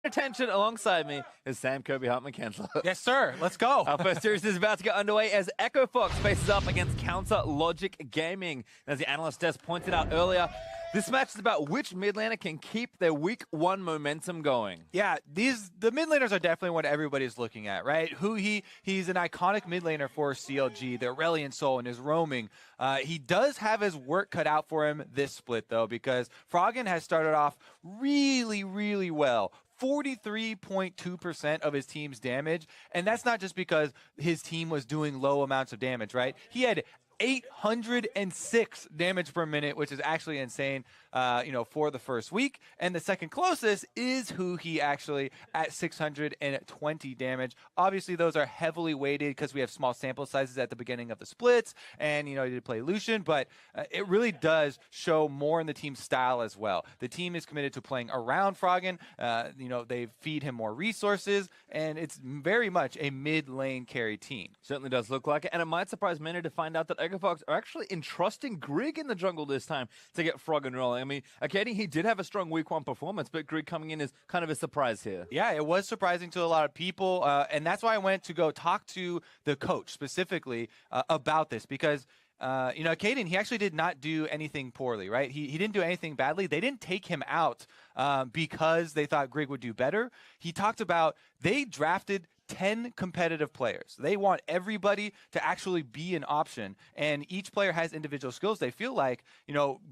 Attention, alongside me is Sam Kirby Hartman Kensler. Yes, sir. Let's go. Our first series is about to get underway as Echo Fox faces up against Counter Logic Gaming. As the analyst desk pointed out earlier, this match is about which mid laner can keep their week one momentum going. Yeah, the mid laners are definitely what everybody's looking at, right? He's an iconic mid laner for CLG, the Aurelian Soul, and his roaming. He does have his work cut out for him this split, though, because Froggen has started off really, really well. 43.2% of his team's damage, and that's not just because his team was doing low amounts of damage, right? He had 806 damage per minute, which is actually insane, for the first week. And the second closest is Huhi, actually at 620 damage. Obviously, those are heavily weighted because we have small sample sizes at the beginning of the splits, and he did play Lucian, but it really does show more in the team's style as well. The team is committed to playing around Froggen. They feed him more resources, and it's very much a mid lane carry team. Certainly does look like it, and it might surprise many to find out that Echo Fox are actually entrusting Grig in the jungle this time to get Froggen rolling. I mean, Akedi, he did have a strong week one performance, but Grig coming in is kind of a surprise here. Yeah, it was surprising to a lot of people, and that's why I went to go talk to the coach specifically about this, because Caden, he actually did not do anything poorly, right? He didn't do anything badly. They didn't take him out because they thought Grig would do better. He talked about they drafted 10 competitive players. They want everybody to actually be an option, and each player has individual skills. They feel like,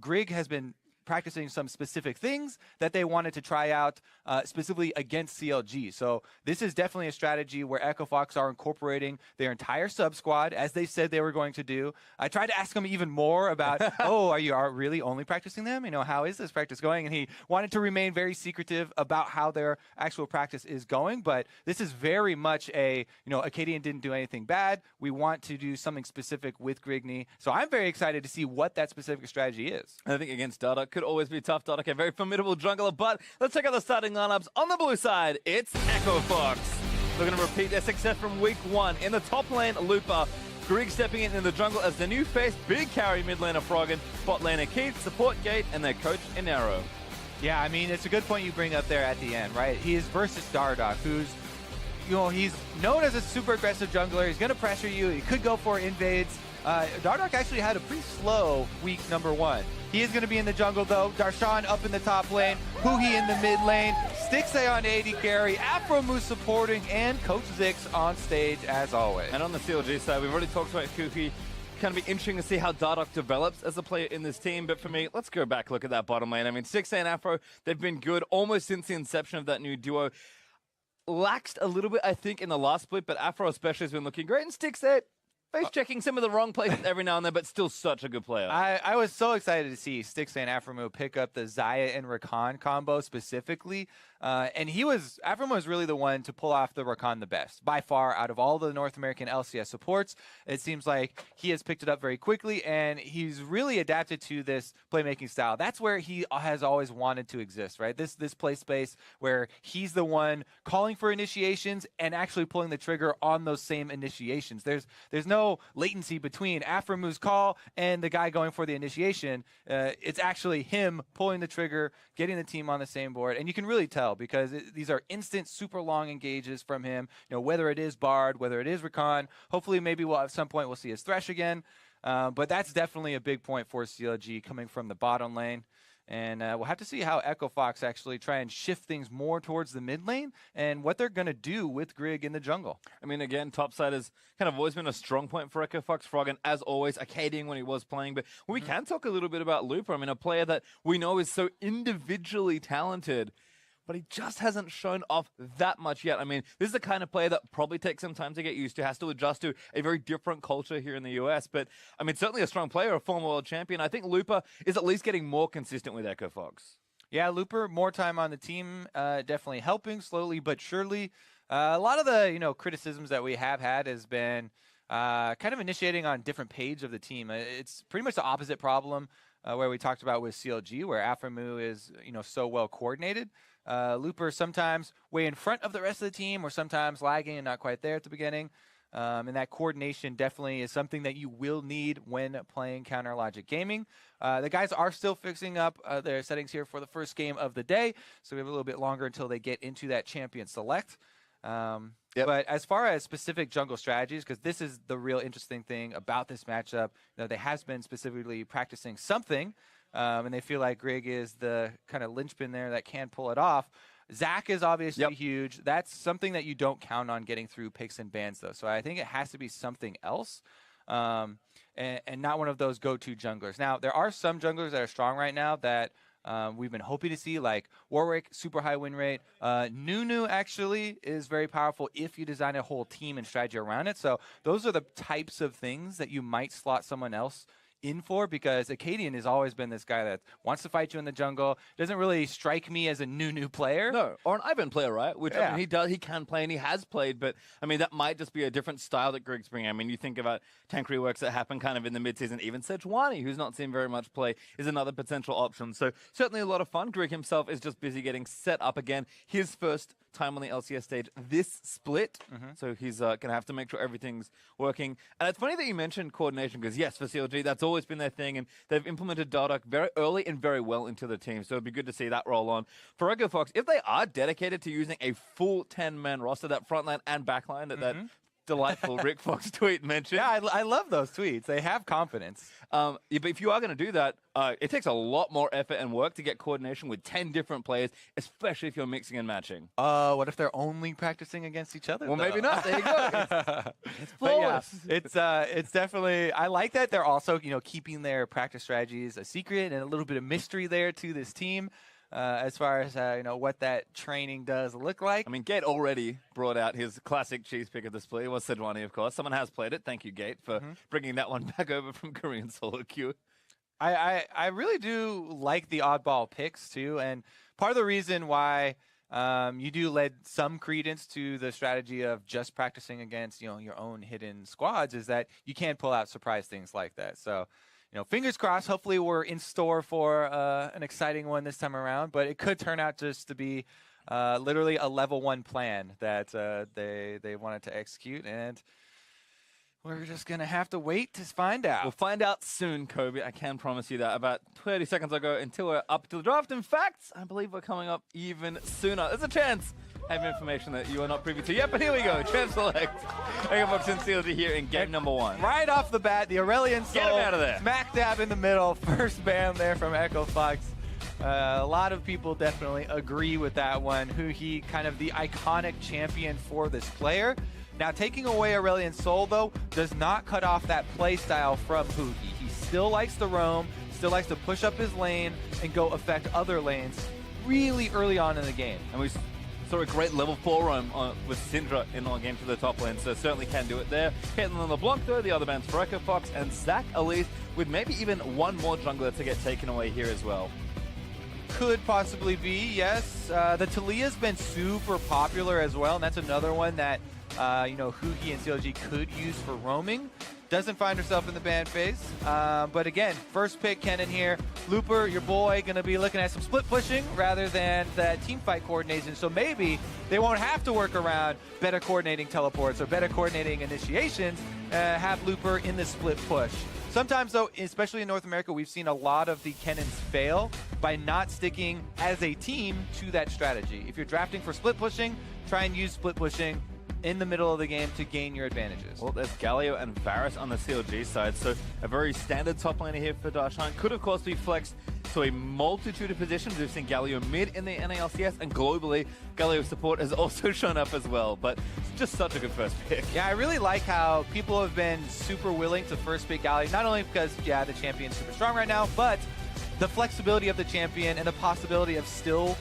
Grig has been practicing some specific things that they wanted to try out specifically against CLG. So this is definitely a strategy where Echo Fox are incorporating their entire sub squad as they said they were going to do. I tried to ask him even more about, are you really only practicing them? How is this practice going? And he wanted to remain very secretive about how their actual practice is going. But this is very much Acadian didn't do anything bad. We want to do something specific with Grigny. So I'm very excited to see what that specific strategy is. I think against Dardock could always be tough. Dardock, a very formidable jungler, but let's check out the starting lineups. On the blue side, it's Echo Fox. They're going to repeat their success from week one. In the top lane, Looper. Grig stepping in the jungle as the new face, big carry mid laner Froggen, bot laner Keith, support Gate, and their coach Inaro. Yeah, I mean, it's a good point you bring up there at the end, right? He is versus Dardock, who's, he's known as a super aggressive jungler. He's going to pressure you. He could go for invades. Dardock actually had a pretty slow week number one. He is going to be in the jungle, though. Darshan up in the top lane. Huhi in the mid lane. Stixay on AD carry. Afromoo supporting. And Coach Zix on stage, as always. And on the CLG side, we've already talked about Huhi. Kind of be interesting to see how Dardock develops as a player in this team. But for me, let's go back, look at that bottom lane. I mean, Stixay and Afro, they've been good almost since the inception of that new duo. Laxed a little bit, I think, in the last split, but Afro especially has been looking great. And Stixay, face checking some of the wrong places every now and then, but still such a good player. I was so excited to see Stixay and Afromoo pick up the Xayah and Rakan combo specifically. And Afromoo was really the one to pull off the Rakan the best. By far, out of all the North American LCS supports, it seems like he has picked it up very quickly, and he's really adapted to this playmaking style. That's where he has always wanted to exist, right? This play space where he's the one calling for initiations and actually pulling the trigger on those same initiations. There's no latency between Afromoo's call and the guy going for the initiation. It's actually him pulling the trigger, getting the team on the same board, and you can really tell because these are instant, super long engages from him. Whether it is Bard, whether it is Rakan. Hopefully, maybe at some point we'll see his Thresh again. But that's definitely a big point for CLG coming from the bottom lane. And we'll have to see how Echo Fox actually try and shift things more towards the mid lane and what they're going to do with Grig in the jungle. I mean, again, topside has kind of always been a strong point for Echo Fox. Froggen, as always, Acadian when he was playing. But we can talk a little bit about Looper. I mean, a player that we know is so individually talented, but he just hasn't shown off that much yet. I mean, this is the kind of player that probably takes some time to get used to, has to adjust to a very different culture here in the US. But, I mean, certainly a strong player, a former world champion. I think Looper is at least getting more consistent with Echo Fox. Yeah, Looper, more time on the team, definitely helping slowly but surely. A lot of the, criticisms that we have had has been kind of initiating on different page of the team. It's pretty much the opposite problem where we talked about with CLG, where Afromoo is, so well coordinated. Looper sometimes way in front of the rest of the team or sometimes lagging and not quite there at the beginning. And that coordination definitely is something that you will need when playing Counter Logic Gaming. The guys are still fixing up their settings here for the first game of the day, so we have a little bit longer until they get into that champion select. But as far as specific jungle strategies, because this is the real interesting thing about this matchup, they have been specifically practicing something, and they feel like Grig is the kind of linchpin there that can pull it off. Zach is obviously huge. That's something that you don't count on getting through picks and bans, though. So I think it has to be something else, and not one of those go-to junglers. Now, there are some junglers that are strong right now that we've been hoping to see, like Warwick, super high win rate. Nunu actually is very powerful if you design a whole team and strategy around it. So those are the types of things that you might slot someone else in for, because Acadian has always been this guy that wants to fight you in the jungle. Doesn't really strike me as a new player. No, or an Ivan player, right? Which I mean, he can play and he has played, but I mean that might just be a different style that Grig's bringing. I mean, you think about tank reworks that happen kind of in the mid-season. Even Sejuani, who's not seen very much play, is another potential option. So certainly a lot of fun. Grig himself is just busy getting set up again. His first time on the LCS stage this split, so he's going to have to make sure everything's working. And it's funny that you mentioned coordination, because yes, for CLG, that's always been their thing, and they've implemented Dardoch very early and very well into the team, so it'd be good to see that roll on. For EchoFox, if they are dedicated to using a full 10-man roster, that frontline and backline that delightful Rick Fox tweet mentioned. Yeah, I love those tweets. They have confidence. But if you are going to do that, it takes a lot more effort and work to get coordination with 10 different players, especially if you're mixing and matching. What if they're only practicing against each other? Well, maybe not. There you go. It's flawless. Yeah, it's definitely. I like that they're also keeping their practice strategies a secret and a little bit of mystery there to this team. As far as what that training does look like. I mean, Gate already brought out his classic cheese pick of the split. It was Sejuani, of course. Someone has played it. Thank you, Gate, for bringing that one back over from Korean solo queue. I really do like the oddball picks too, and part of the reason why you do lend some credence to the strategy of just practicing against your own hidden squads is that you can pull out surprise things like that. So. Fingers crossed, hopefully we're in store for an exciting one this time around, but it could turn out just to be literally a level 1 plan that they wanted to execute, and we're just going to have to wait to find out. We'll find out soon, Kobe. I can promise you that. About 30 seconds ago until we're up to the draft. In fact, I believe we're coming up even sooner. There's a chance I have information that you are not privy to yet, but here we go. Champ Select. EchoFox and CLG here in game number 1. Right off the bat, the Aurelion Soul. Get him out of there. Smack dab in the middle. First ban there from EchoFox. A lot of people definitely agree with that one. Huhi, kind of the iconic champion for this player. Now, taking away Aurelion Soul, though, does not cut off that play style from Huhi. He still likes to roam, still likes to push up his lane and go affect other lanes really early on in the game. And we saw a great level 4 roam with Syndra in our game to the top lane, so certainly can do it there. Hitting on the block though, the other bands for EchoFox and Zach Elise, with maybe even one more jungler to get taken away here as well. Could possibly be, yes. The Talia's been super popular as well, and that's another one that Huhi and CLG could use for roaming. Doesn't find herself in the ban phase. But again, first pick Kennen here. Looper, your boy, going to be looking at some split pushing rather than the team fight coordination. So maybe they won't have to work around better coordinating teleports or better coordinating initiations. Have Looper in the split push. Sometimes, though, especially in North America, we've seen a lot of the Kennens fail by not sticking as a team to that strategy. If you're drafting for split pushing, try and use split pushing in the middle of the game to gain your advantages. Well, there's Galio and Varus on the CLG side, so a very standard top laner here for Darshan. Could, of course, be flexed to a multitude of positions. We've seen Galio mid in the NALCS, and globally, Galio support has also shown up as well, but it's just such a good first pick. Yeah, I really like how people have been super willing to first pick Galio, not only because, yeah, the champion's super strong right now, but the flexibility of the champion and the possibility of still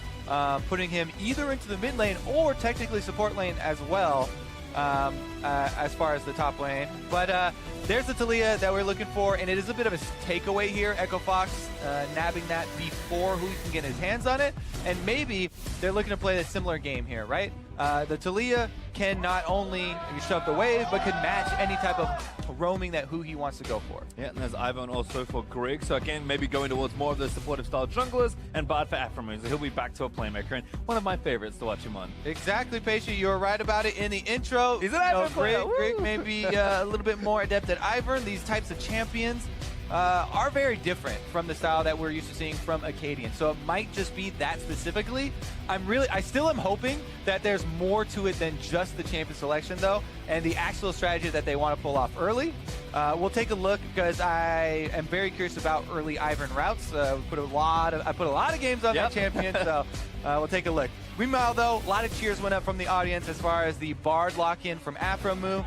putting him either into the mid lane or technically support lane as well, as far as the top lane. But there's the Talia that we're looking for, and it is a bit of a takeaway here. EchoFox nabbing that before who can get his hands on it, and maybe they're looking to play a similar game here, right? The Taliyah can not only shove the wave, but can match any type of roaming that who he wants to go for. Yeah, and there's Ivan also for Greg. So again, maybe going towards more of the supportive style junglers, and Bard for Afromoon. So he'll be back to a playmaker, and one of my favorites to watch him on. Exactly, Patient. You were right about it in the intro. He's an Ivern player. Greg may be a little bit more adept at Ivern. These types of champions are very different from the style that we're used to seeing from Acadian. So it might just be that specifically. I still am hoping that there's more to it than just the champion selection though, and the actual strategy that they want to pull off early. We'll take a look because I am very curious about early Ivern routes. I put a lot of games on that champion, so we'll take a look. Meanwhile though, a lot of cheers went up from the audience as far as the Bard lock-in from Afromoon.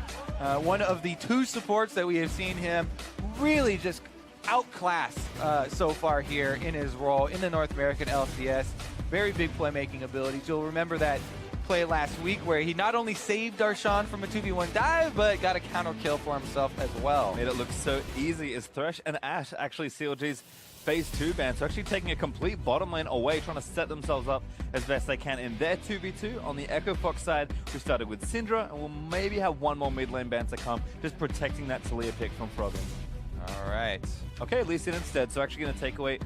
One of the 2 supports that we have seen him really just outclass so far here in his role in the North American LCS. Very big playmaking abilities. You'll remember that play last week where he not only saved Darshan from a 2v1 dive, but got a counter kill for himself as well. Made it look so easy as Thresh and Ashe actually CLG's phase 2 ban. So actually taking a complete bottom lane away, trying to set themselves up as best they can in their 2v2. On the Echo Fox side, we started with Syndra, and we'll maybe have one more mid lane ban to come, just protecting that Taliyah pick from Froggen. All right. Okay, Lee Sin instead. So actually going to take away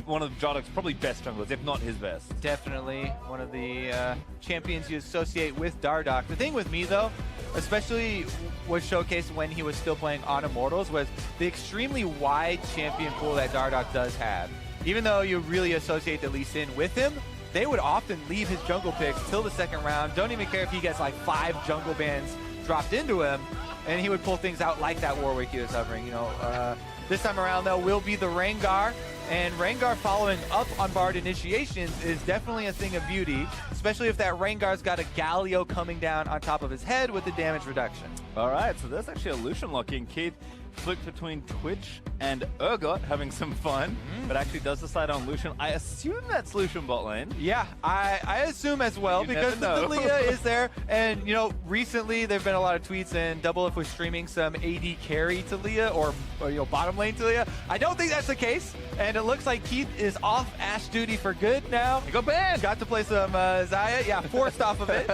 one of Jardok's probably best junglers, if not his best. Definitely one of the champions you associate with Dardoch. The thing with me, though, especially was showcased when he was still playing on Immortals, was the extremely wide champion pool that Dardoch does have. Even though you really associate the Lee Sin with him, they would often leave his jungle picks till the second round. Don't even care if he gets like 5 jungle bans dropped into him, and he would pull things out like that Warwick he was hovering. You know, this time around, though, will be the Rengar. And Rengar following up on Bard initiations is definitely a thing of beauty, especially if that Rengar's got a Galio coming down on top of his head with the damage reduction. All right, so there's actually a Lucian lock-in. Keith flicked between Twitch and Urgot, having some fun, but actually does decide on Lucian. I assume that's Lucian bot lane. Yeah, I assume as well, because the Taliyah is there. And, you know, recently there have been a lot of tweets, and Double If was streaming some AD carry Taliyah or you know, bottom lane Taliyah. I don't think that's the case, and it looks like Keith is off Ashe duty for good now. He got banned. Got to play some Xayah. Yeah, forced off of it.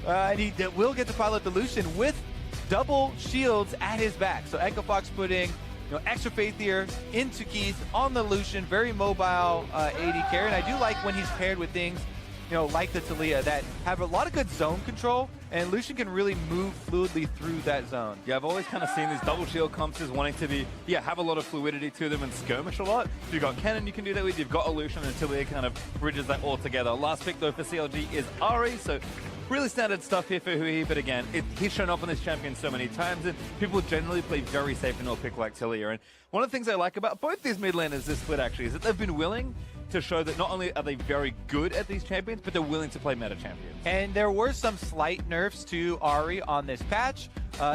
And he will get to pilot the Lucian with double shields at his back. So Echo Fox putting extra faith here into Keith on the Lucian. Very mobile AD carry. And I do like when he's paired with things like the Taliyah that have a lot of good zone control, and Lucian can really move fluidly through that zone. Yeah, I've always kind of seen these double shield comps as wanting to be, have a lot of fluidity to them and skirmish a lot. If you've got Cannon you can do that with, you've got a Lucian, and Taliyah kind of bridges that all together. Last pick though for CLG is Ari, so really standard stuff here for Hui, but again, he's shown up on this champion so many times, and people generally play very safe in a pick like Taliyah. And one of the things I like about both these mid laners this split actually is that they've been willing to show that not only are they very good at these champions, but they're willing to play meta champions. And there were some slight nerfs to Ari on this patch.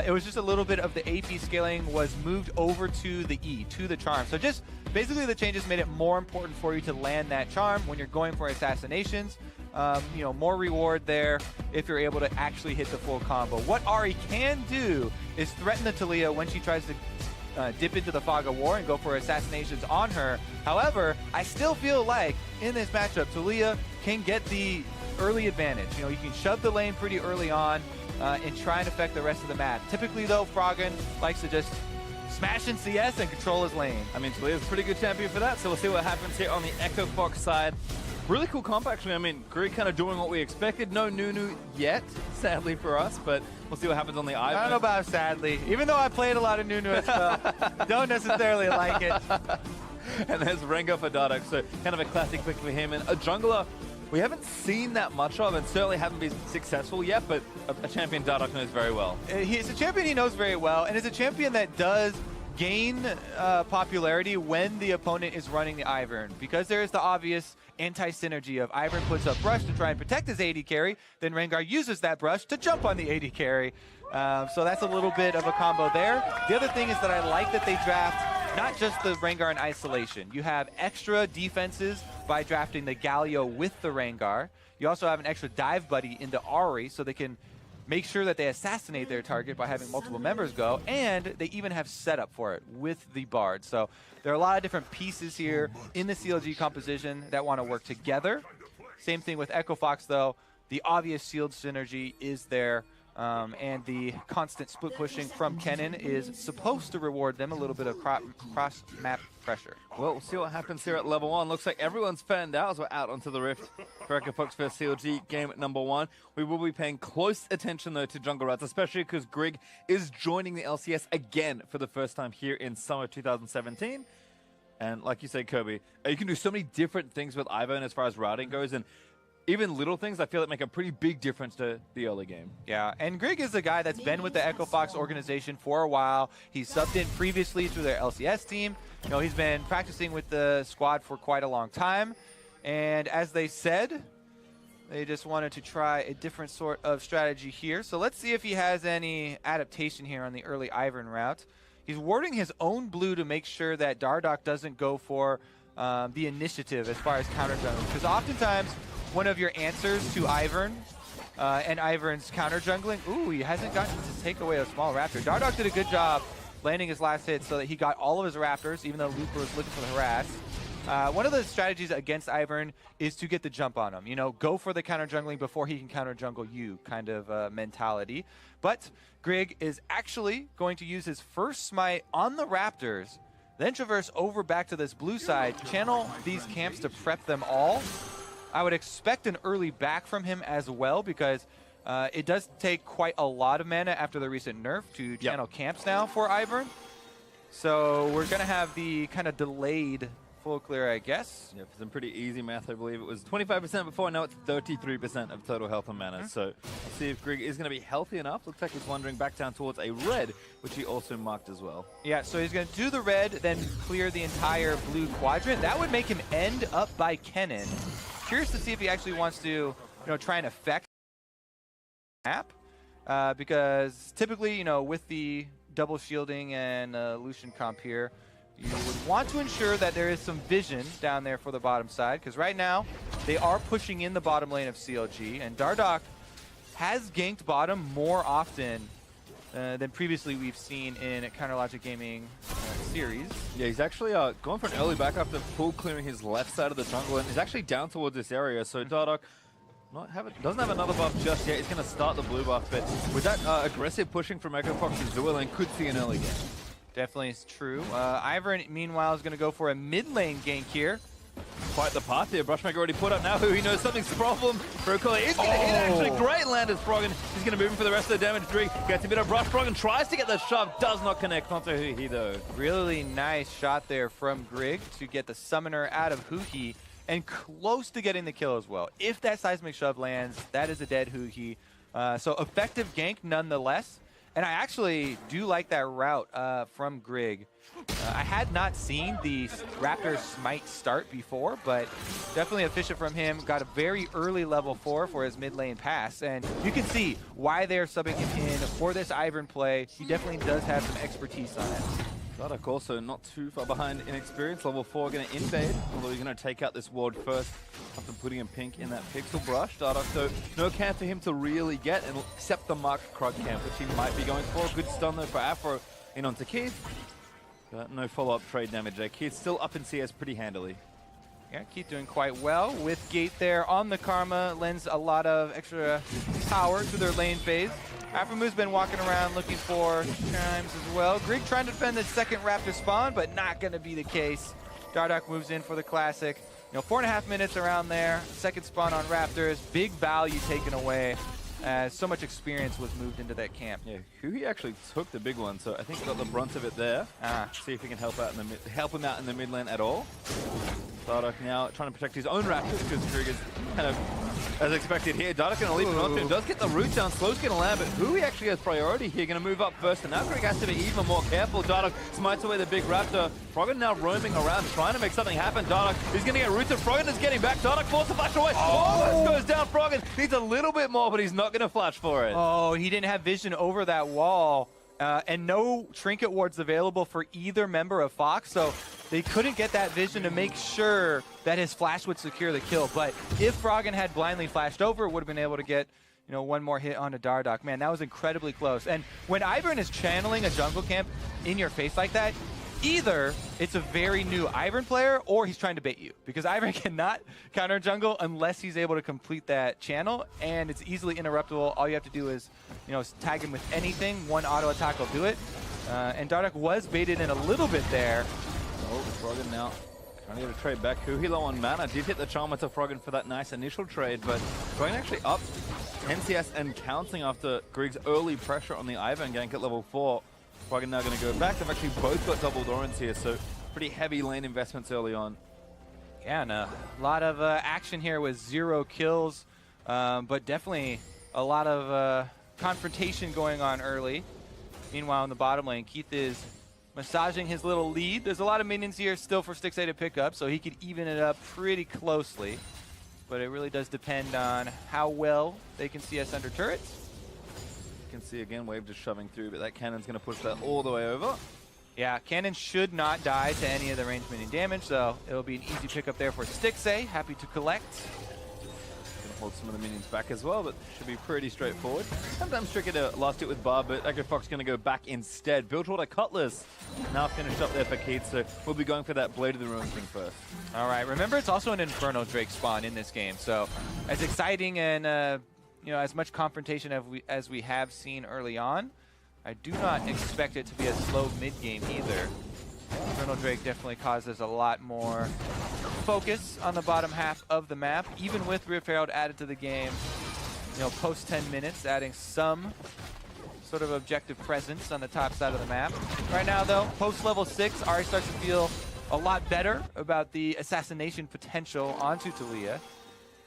It was just a little bit of the AP scaling was moved over to the E, to the charm. So just basically the changes made it more important for you to land that charm when you're going for assassinations. More reward there if you're able to actually hit the full combo. What Ari can do is threaten the Taliyah when she tries to dip into the Fog of War and go for assassinations on her. However, I still feel like in this matchup, Taliyah can get the early advantage. You can shove the lane pretty early on and try and affect the rest of the map. Typically, though, Froggen likes to just smash in CS and control his lane. I mean, Taliyah's a pretty good champion for that, so we'll see what happens here on the Echo Fox side. Really cool comp, actually. I mean, Greg kind of doing what we expected. No Nunu yet, sadly for us, but we'll see what happens on the Ivern. I don't know about sadly. Even though I played a lot of Nunu as well, don't necessarily like it. And there's Rengar for Dardoch, so kind of a classic pick for him. And a jungler we haven't seen that much of, and certainly haven't been successful yet, but a champion Dardoch knows very well. He's a champion he knows very well, and it's a champion that does gain popularity when the opponent is running the Ivern, because there is the obvious anti-synergy of Ivern puts up brush to try and protect his AD carry, then Rengar uses that brush to jump on the AD carry. So that's a little bit of a combo there. The other thing is that I like that they draft not just the Rengar in isolation. You have extra defenses by drafting the Galio with the Rengar. You also have an extra dive buddy into Ari, so they can make sure that they assassinate their target by having multiple members go, and they even have setup for it with the Bard. So there are a lot of different pieces here in the CLG composition that want to work together. Same thing with Echo Fox, though. the obvious shield synergy is there. And the constant split pushing from Kennen is supposed to reward them a little bit of cross-map pressure. Well, we'll see what happens here at level 1. Looks like everyone's fanned out as we're out onto the Rift for EchoFox vs CLG game number 1. We will be paying close attention, though, to jungle routes, especially because Grig is joining the LCS again for the first time here in summer 2017. And like you said, Kirby, you can do so many different things with Ivern as far as routing goes, and even little things, I feel like, make a pretty big difference to the early game. Yeah, and Grig is a guy that's been with the EchoFox organization for a while. He's subbed in previously through their LCS team. You know, he's been practicing with the squad for quite a long time. And as they said, they just wanted to try a different sort of strategy here. So let's see if he has any adaptation here on the early Ivern route. He's warding his own blue to make sure that Dardoch doesn't go for the initiative as far as counter jungling. Because oftentimes, one of your answers to Ivern and Ivern's counter jungling, ooh, he hasn't gotten to take away a small raptor. Dardoch did a good job landing his last hit so that he got all of his raptors, even though Looper was looking for the harass. One of the strategies against Ivern is to get the jump on him. You know, go for the counter jungling before he can counter jungle you kind of mentality. But Grig is actually going to use his first smite on the raptors, then traverse over back to this blue side, channel these camps to prep them all. I would expect an early back from him as well, because it does take quite a lot of mana after the recent nerf to channel camps now for Ivern. So we're going to have the kind of delayed full clear, I guess. Yeah, for some pretty easy math, I believe it was 25% before, now it's 33% of total health and mana. So let's see if Grig is going to be healthy enough. Looks like he's wandering back down towards a red, which he also marked as well. Yeah, so he's going to do the red, then clear the entire blue quadrant. That would make him end up by Kennen. Curious to see if he actually wants to, try and affect the map, because typically, with the double shielding and Lucian comp here, you would want to ensure that there is some vision down there for the bottom side, because right now they are pushing in the bottom lane of CLG, and Dardoch has ganked bottom more often than previously we've seen in Counterlogic Gaming series. Yeah, he's actually going for an early back after full clearing his left side of the jungle, and he's actually down towards this area. So Dardoch doesn't have another buff just yet. He's going to start the blue buff, but with that aggressive pushing from EchoFox, Zuelin could see an early game. Definitely is true. Ivern, meanwhile, is going to go for a mid lane gank here. Quite the path here. Brushmaker already put up now. He knows something's a problem. Broccoli is going to hit actually. Great land as Froggen. He's going to move in for the rest of the damage. Grig gets a bit of brush. Froggen tries to get the shove. Does not connect onto Huhi though. Really nice shot there from Grig to get the summoner out of Huhi, and close to getting the kill as well. If that seismic shove lands, that is a dead Huhi. So effective gank nonetheless. And I actually do like that route from Grig. I had not seen the Raptor smite start before, but definitely efficient from him. Got a very early level 4 for his mid lane pass, and you can see why they're subbing him in for this Ivern play. He definitely does have some expertise on it. Dardoch also not too far behind in experience. Level 4 going to invade, although he's going to take out this ward first after putting him pink in that pixel brush. Dardoch, though, no camp for him to really get, except the marked Krug camp, which he might be going for. Good stun though for Afro in onto Keith. But no follow-up trade damage there. Keith still up in CS pretty handily. Yeah, Keith doing quite well with Gate there on the Karma. Lends a lot of extra power to their lane phase. Aphromu's been walking around looking for chimes as well. Grig trying to defend the second Raptor spawn, but not going to be the case. Dardoch moves in for the classic. 4.5 minutes around there. Second spawn on Raptors. Big value taken away, as so much experience was moved into that camp. Yeah, Huhi actually took the big one, so I think he got the brunt of it there. See if he can help him out in the mid lane at all. Dardoch now trying to protect his own Raptors, because Grig is kind of as expected here. Dardoch going to leap him onto him. Does get the root down. Slow's going to land, but Huhi actually has priority here. Going to move up first, and now Grig has to be even more careful. Dardoch smites away the big Raptor. Froggen now roaming around, trying to make something happen. Dardoch is going to get rooted. Froggen is getting back. Dardoch forced to flash away. Almost goes down. Froggen needs a little bit more, but he's not going to flash for it. Oh, he didn't have vision over that wall. And no trinket wards available for either member of Fox, so they couldn't get that vision to make sure that his flash would secure the kill. But if Froggen had blindly flashed over, would have been able to get one more hit onto Dardoch. Man, that was incredibly close. And when Ivern is channeling a jungle camp in your face like that, either it's a very new Ivern player or he's trying to bait you, because Ivern cannot counter jungle unless he's able to complete that channel, and it's easily interruptible. All you have to do is, you know, tag him with anything. One auto attack will do it. And Dardoch was baited in a little bit there. Oh, Froggen now trying to get a trade back. Kuhi low on mana. Did hit the charm to Froggen for that nice initial trade, but Froggen actually up 10 CS and counting after Grig's early pressure on the Ivern gank at level 4. Froggen now going to go back. They've actually both got double Dorans here, so pretty heavy lane investments early on. Yeah, and a lot of action here with 0 kills, but definitely a lot of confrontation going on early. Meanwhile, in the bottom lane, Keith is massaging his little lead. There's a lot of minions here still for Stixxay to pick up, so he could even it up pretty closely. But it really does depend on how well they can see us under turrets. You can see again, Wave just shoving through, but that cannon's going to push that all the way over. Yeah, Cannon should not die to any of the ranged minion damage, so it'll be an easy pickup there for Stixxay. Happy to collect. Going to hold some of the minions back as well, but should be pretty straightforward. Sometimes tricky to last hit with Barb, but Echo Fox going to go back instead. Bilgewater Cutlass now finished up there for Keith, so we'll be going for that Blade of the Ruin thing first. All right, remember it's also an Inferno Drake spawn in this game, so as exciting and you know, as much confrontation as we have seen early on, I do not expect it to be a slow mid-game either. Inferno Drake definitely causes a lot more focus on the bottom half of the map, even with Rift Herald added to the game, you know, post 10 minutes, adding some sort of objective presence on the top side of the map. Right now, though, post level 6, Ahri starts to feel a lot better about the assassination potential onto Taliyah.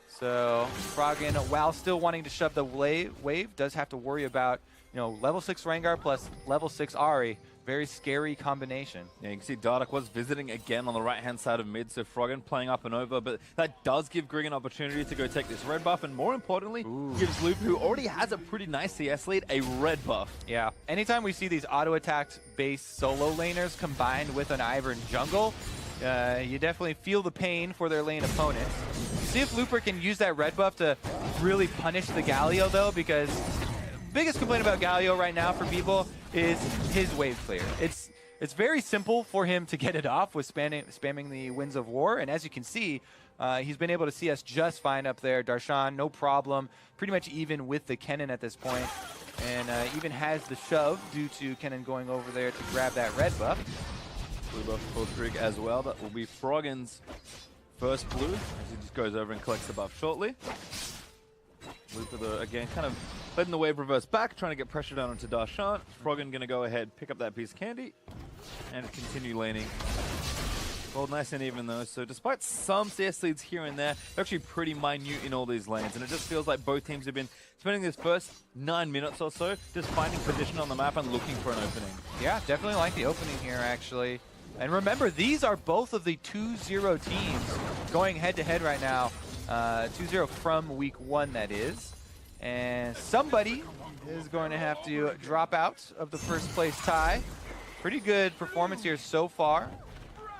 So Froggen, while still wanting to shove the wave, does have to worry about, you know, level 6 Rengar plus level 6 Ahri. Very scary combination. Yeah, you can see Dardoch was visiting again on the right-hand side of mid, so Froggen playing up and over, but that does give Grig an opportunity to go take this red buff, and more importantly, gives Loop, who already has a pretty nice CS lead, a red buff. Yeah, anytime we see these auto-attacked base solo laners combined with an Ivern jungle, you definitely feel the pain for their lane opponents. See if Looper can use that red buff to really punish the Galio, though, because biggest complaint about Galio right now for people is his wave clear. It's very simple for him to get it off with spamming the Winds of War, and as you can see, he's been able to see us just fine up there. Darshan, no problem, pretty much even with the Kennen at this point, and even has the shove due to Kennen going over there to grab that red buff. Blue buff for Grig as well. That will be Froggen's first blue, as he just goes over and collects the buff shortly. Looper, again, kind of letting the wave reverse back, trying to get pressure down onto Darshan. Froggen going to go ahead, pick up that piece of candy, and continue laning. Well, nice and even though, so despite some CS leads here and there, they're actually pretty minute in all these lanes, and it just feels like both teams have been spending this first 9 minutes or so just finding position on the map and looking for an opening. Yeah, definitely like the opening here, actually. And remember, these are both of the 2-0 teams going head-to-head right now. 2-0 from week 1, that is. And somebody is going to have to drop out of the first place tie. Pretty good performance here so far.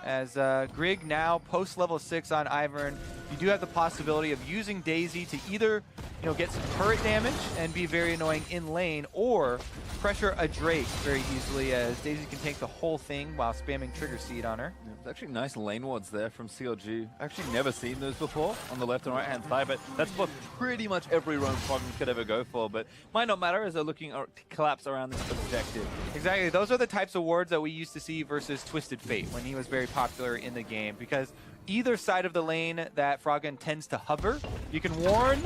As Grig now post level 6 on Ivern, you do have the possibility of using Daisy to either, you know, get some turret damage and be very annoying in lane, or pressure a Drake very easily, as Daisy can take the whole thing while spamming Trigger Seed on her. Yeah, actually nice lane wards there from CLG. Actually never seen those before on the left and right hand side, but that's what pretty much every roam Froggen could ever go for, but might not matter as they're looking to collapse around this objective. Exactly, those are the types of wards that we used to see versus Twisted Fate when he was very popular in the game, because either side of the lane that Froggen tends to hover, you can warn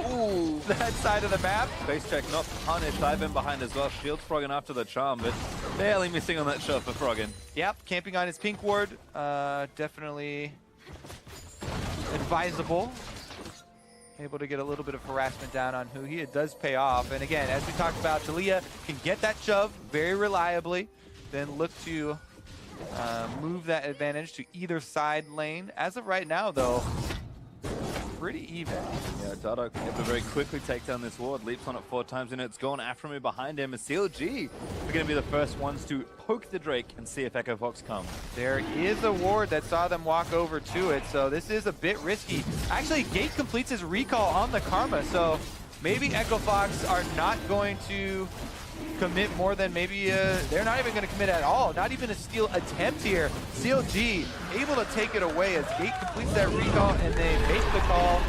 that side of the map. Base check not punished, Ivern behind as well, shields Froggen after the charm, but barely missing on that shot for Froggen. Yep, camping on his pink ward, definitely advisable. Able to get a little bit of harassment down on Huhi. It does pay off, and again, as we talked about, Taliyah can get that shove very reliably, then look to move that advantage to either side lane. As of right now, though, pretty even. Yeah, Dardoch able to very quickly take down this ward, leaps on it 4 times, and it's gone after him behind him. And CLG are going to be the first ones to poke the Drake and see if Echo Fox comes. There is a ward that saw them walk over to it, so this is a bit risky. Actually, Gate completes his recall on the Karma, so maybe Echo Fox are not going to commit more than maybe, they're not even going to commit at all. Not even a steal attempt here. CLG able to take it away as Gate completes that recall, and they make the call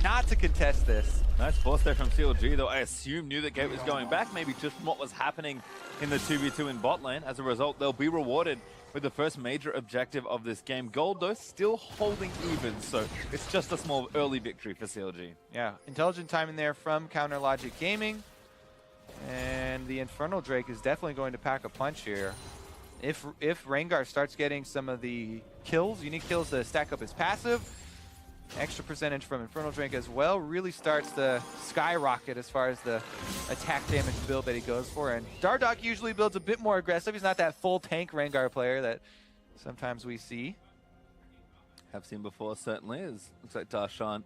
not to contest this. Nice force there from CLG, though I assume knew that Gate was going back, maybe just from what was happening in the 2v2 in bot lane. As a result, they'll be rewarded with the first major objective of this game. Gold, though, still holding even, so it's just a small early victory for CLG. Yeah, intelligent timing there from Counter Logic Gaming. And the Infernal Drake is definitely going to pack a punch here. If Rengar starts getting some of the kills, unique kills to stack up his passive, extra percentage from Infernal Drake as well, really starts to skyrocket as far as the attack damage build that he goes for. And Dardoch usually builds a bit more aggressive. He's not that full tank Rengar player that sometimes we see. Have seen before, certainly. Looks like Darshan,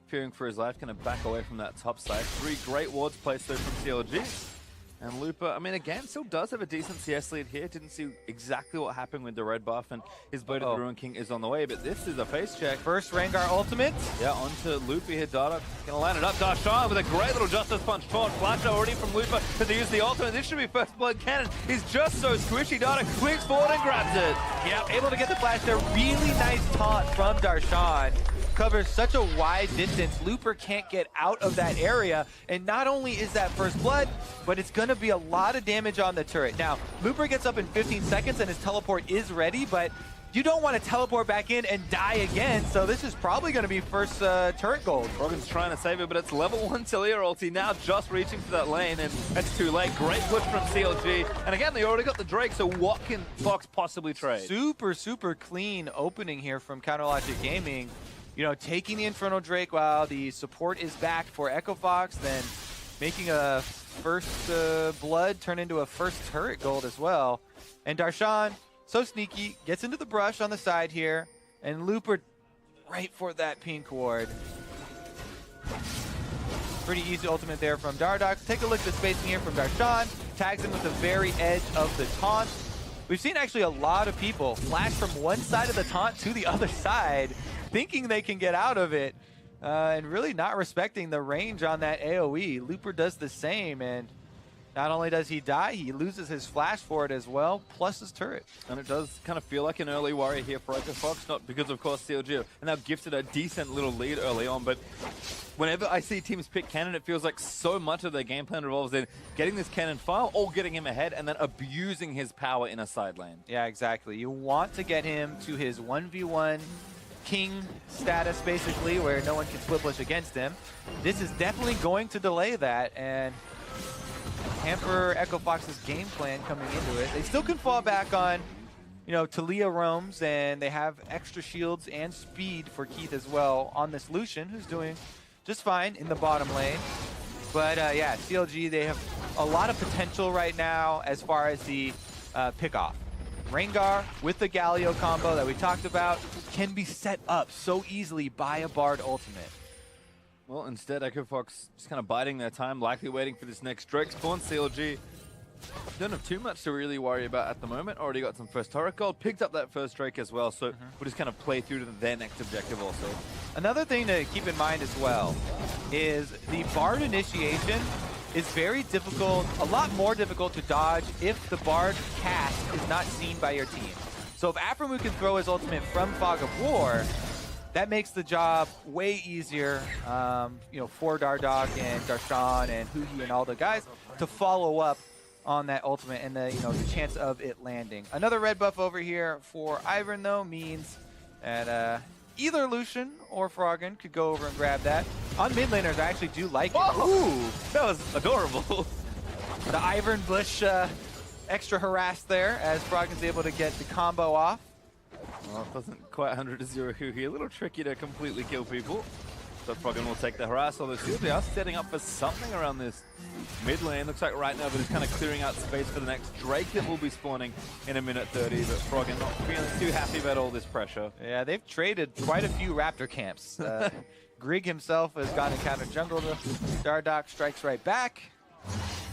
fearing for his life, going to back away from that top side. 3 great wards placed though from CLG. And Lupa, I mean, again, still does have a decent CS lead here. Didn't see exactly what happened with the red buff, and his Blade of the Ruin King is on the way, but this is a face check. First Rengar ultimate. Yeah, onto Lupa here. Dardoch gonna land it up. Darshan with a great little Justice Punch taunt. Flash already from Lupa to use the ultimate. This should be first blood cannon. He's just so squishy. Dardoch swings forward and grabs it. Yeah, able to get the flash there. Really nice taunt from Darshan. Covers such a wide distance. Looper can't get out of that area, and not only is that first blood, but it's going to be a lot of damage on the turret. Now, Looper gets up in 15 seconds and his teleport is ready, but you don't want to teleport back in and die again, so this is probably going to be first turret gold. Froggen's trying to save it, but it's level 1 Talia ulti now just reaching for that lane, and that's too late. Great push from CLG, and again, they already got the Drake, so what can Fox possibly trade? Super clean opening here from Counter Logic Gaming. You know, taking the Infernal Drake while the support is back for Echo Fox, then making a first blood turn into a first turret gold as well. And Darshan, so sneaky, gets into the brush on the side here, and Looper right for that pink ward. Pretty easy ultimate there from Dardoch. Take a look at the spacing here from Darshan. Tags him with the very edge of the taunt. We've seen actually a lot of people flash from one side of the taunt to the other side, thinking they can get out of it, and really not respecting the range on that AoE. Looper does the same, and not only does he die, he loses his flash for it as well, plus his turret. And it does kind of feel like an early worry here for Echo Fox, not because, of course, CLG and they've gifted a decent little lead early on, but whenever I see teams pick Cannon, it feels like so much of their game plan revolves in getting this Cannon file or getting him ahead and then abusing his power in a side lane. Yeah, exactly. You want to get him to his 1v1 king status, basically, where no one can split push against him. This is definitely going to delay that and hamper Echo Fox's game plan coming into it. They still can fall back on, you know, Talia roams, and they have extra shields and speed for Keith as well on this Lucian, who's doing just fine in the bottom lane. But yeah, CLG, they have a lot of potential right now as far as the pick-off. Rengar with the Galio combo that we talked about can be set up so easily by a Bard ultimate. Well, instead, Echo Fox just kind of biding their time, likely waiting for this next Drake spawn. CLG don't have too much to really worry about at the moment. Already got some first turret gold, picked up that first Drake as well, so we'll just kind of play through to their next objective also. Another thing to keep in mind as well is the Bard initiation is very difficult, a lot more difficult to dodge if the Bard cast is not seen by your team. So if Aphromoo can throw his ultimate from Fog of War, that makes the job way easier, you know, for Dardoch and Darshan and Huhi and all the guys to follow up on that ultimate and the, you know, the chance of it landing. Another red buff over here for Ivern though means that either Lucian or Froggen could go over and grab that. On mid laners, I actually do like it. Ooh, that was adorable. The Ivern Bush extra harassed there as Froggen's able to get the combo off. Well, it doesn't quite 100 to 0 Huhi. A little tricky to completely kill people. So Froggen will take the harass, although CLG are setting up for something around this mid lane. Looks like right now, but it's kind of clearing out space for the next Drake that will be spawning in a minute 30. But Froggen not feeling too happy about all this pressure. Yeah, they've traded quite a few Raptor camps. Grig himself has gone and counter jungle. Dardoch strikes right back.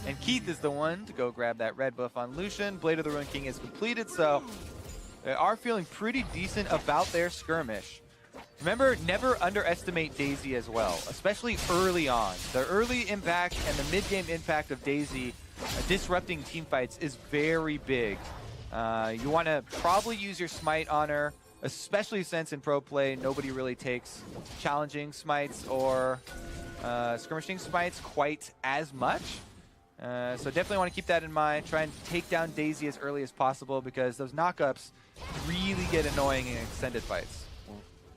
And Keith is the one to go grab that red buff on Lucian. Blade of the Ruin King is completed, so they are feeling pretty decent about their skirmish. Remember, never underestimate Daisy as well, especially early on. The early impact and the mid-game impact of Daisy disrupting team fights is very big. You want to probably use your smite on her, especially since in pro play nobody really takes challenging smites or skirmishing smites quite as much. So definitely want to keep that in mind. Try and take down Daisy as early as possible because those knockups really get annoying in extended fights.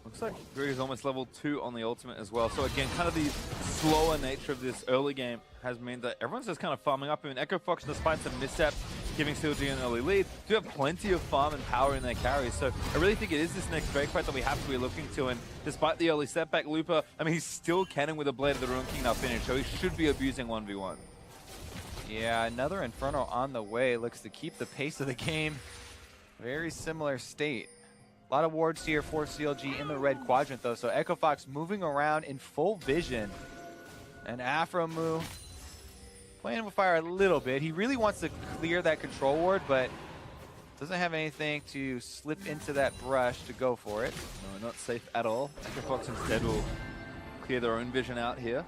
Looks like Greg is almost level 2 on the ultimate as well. So again, kind of the slower nature of this early game has meant that everyone's just kind of farming up. I mean, Echo Fox, despite some missteps, giving CLG an early lead, do have plenty of farm and power in their carries. So I really think it is this next Drake fight that we have to be looking to. And despite the early setback, Looper, I mean, he's still cannon with a Blade of the Ruin King now finished. So he should be abusing 1v1. Yeah, another Inferno on the way. Looks to keep the pace of the game. Very similar state. A lot of wards here for CLG in the red quadrant, though. So Echo Fox moving around in full vision. And Afromu playing with fire a little bit. He really wants to clear that control ward, but doesn't have anything to slip into that brush to go for it. No, not safe at all. Echo Fox instead will clear their own vision out here.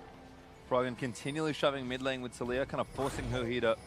Froggen continually shoving mid lane with Talia, kind of forcing her here to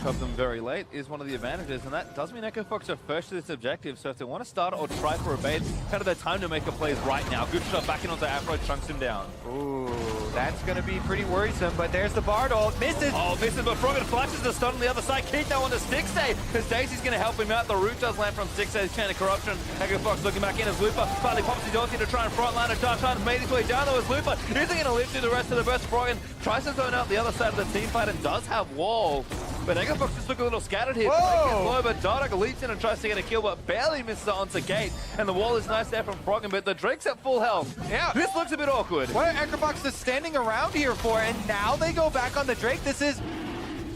shove them very late is one of the advantages, and that does mean Echo Fox are first to this objective, so if they want to start or try for a bait, kind of their time to make a play is right now. Good shot back in onto Afro, chunks him down. Ooh, that's going to be pretty worrisome, but there's the Bard ult. Misses! Oh, misses, but Froggen flashes the stun on the other side. Keep that one to Stixay, because Daisy's going to help him out. The root does land from Stixay's Chain of Corruption. Echo Fox looking back in as Looper finally pops his ulti to try and frontline it. Darshan's made his way down though as Looper isn't going to live through the rest of the burst. Froggen tries to zone out the other side of the team fight and does have wall. But Echo Fox just look a little scattered here. Low, but Dardock leaps in and tries to get a kill, but barely misses it onto Gate. And the wall is nice there from Froggen, but the Drake's at full health. Yeah. This looks a bit awkward. What are Echo Fox just standing around here for? And now they go back on the Drake. This is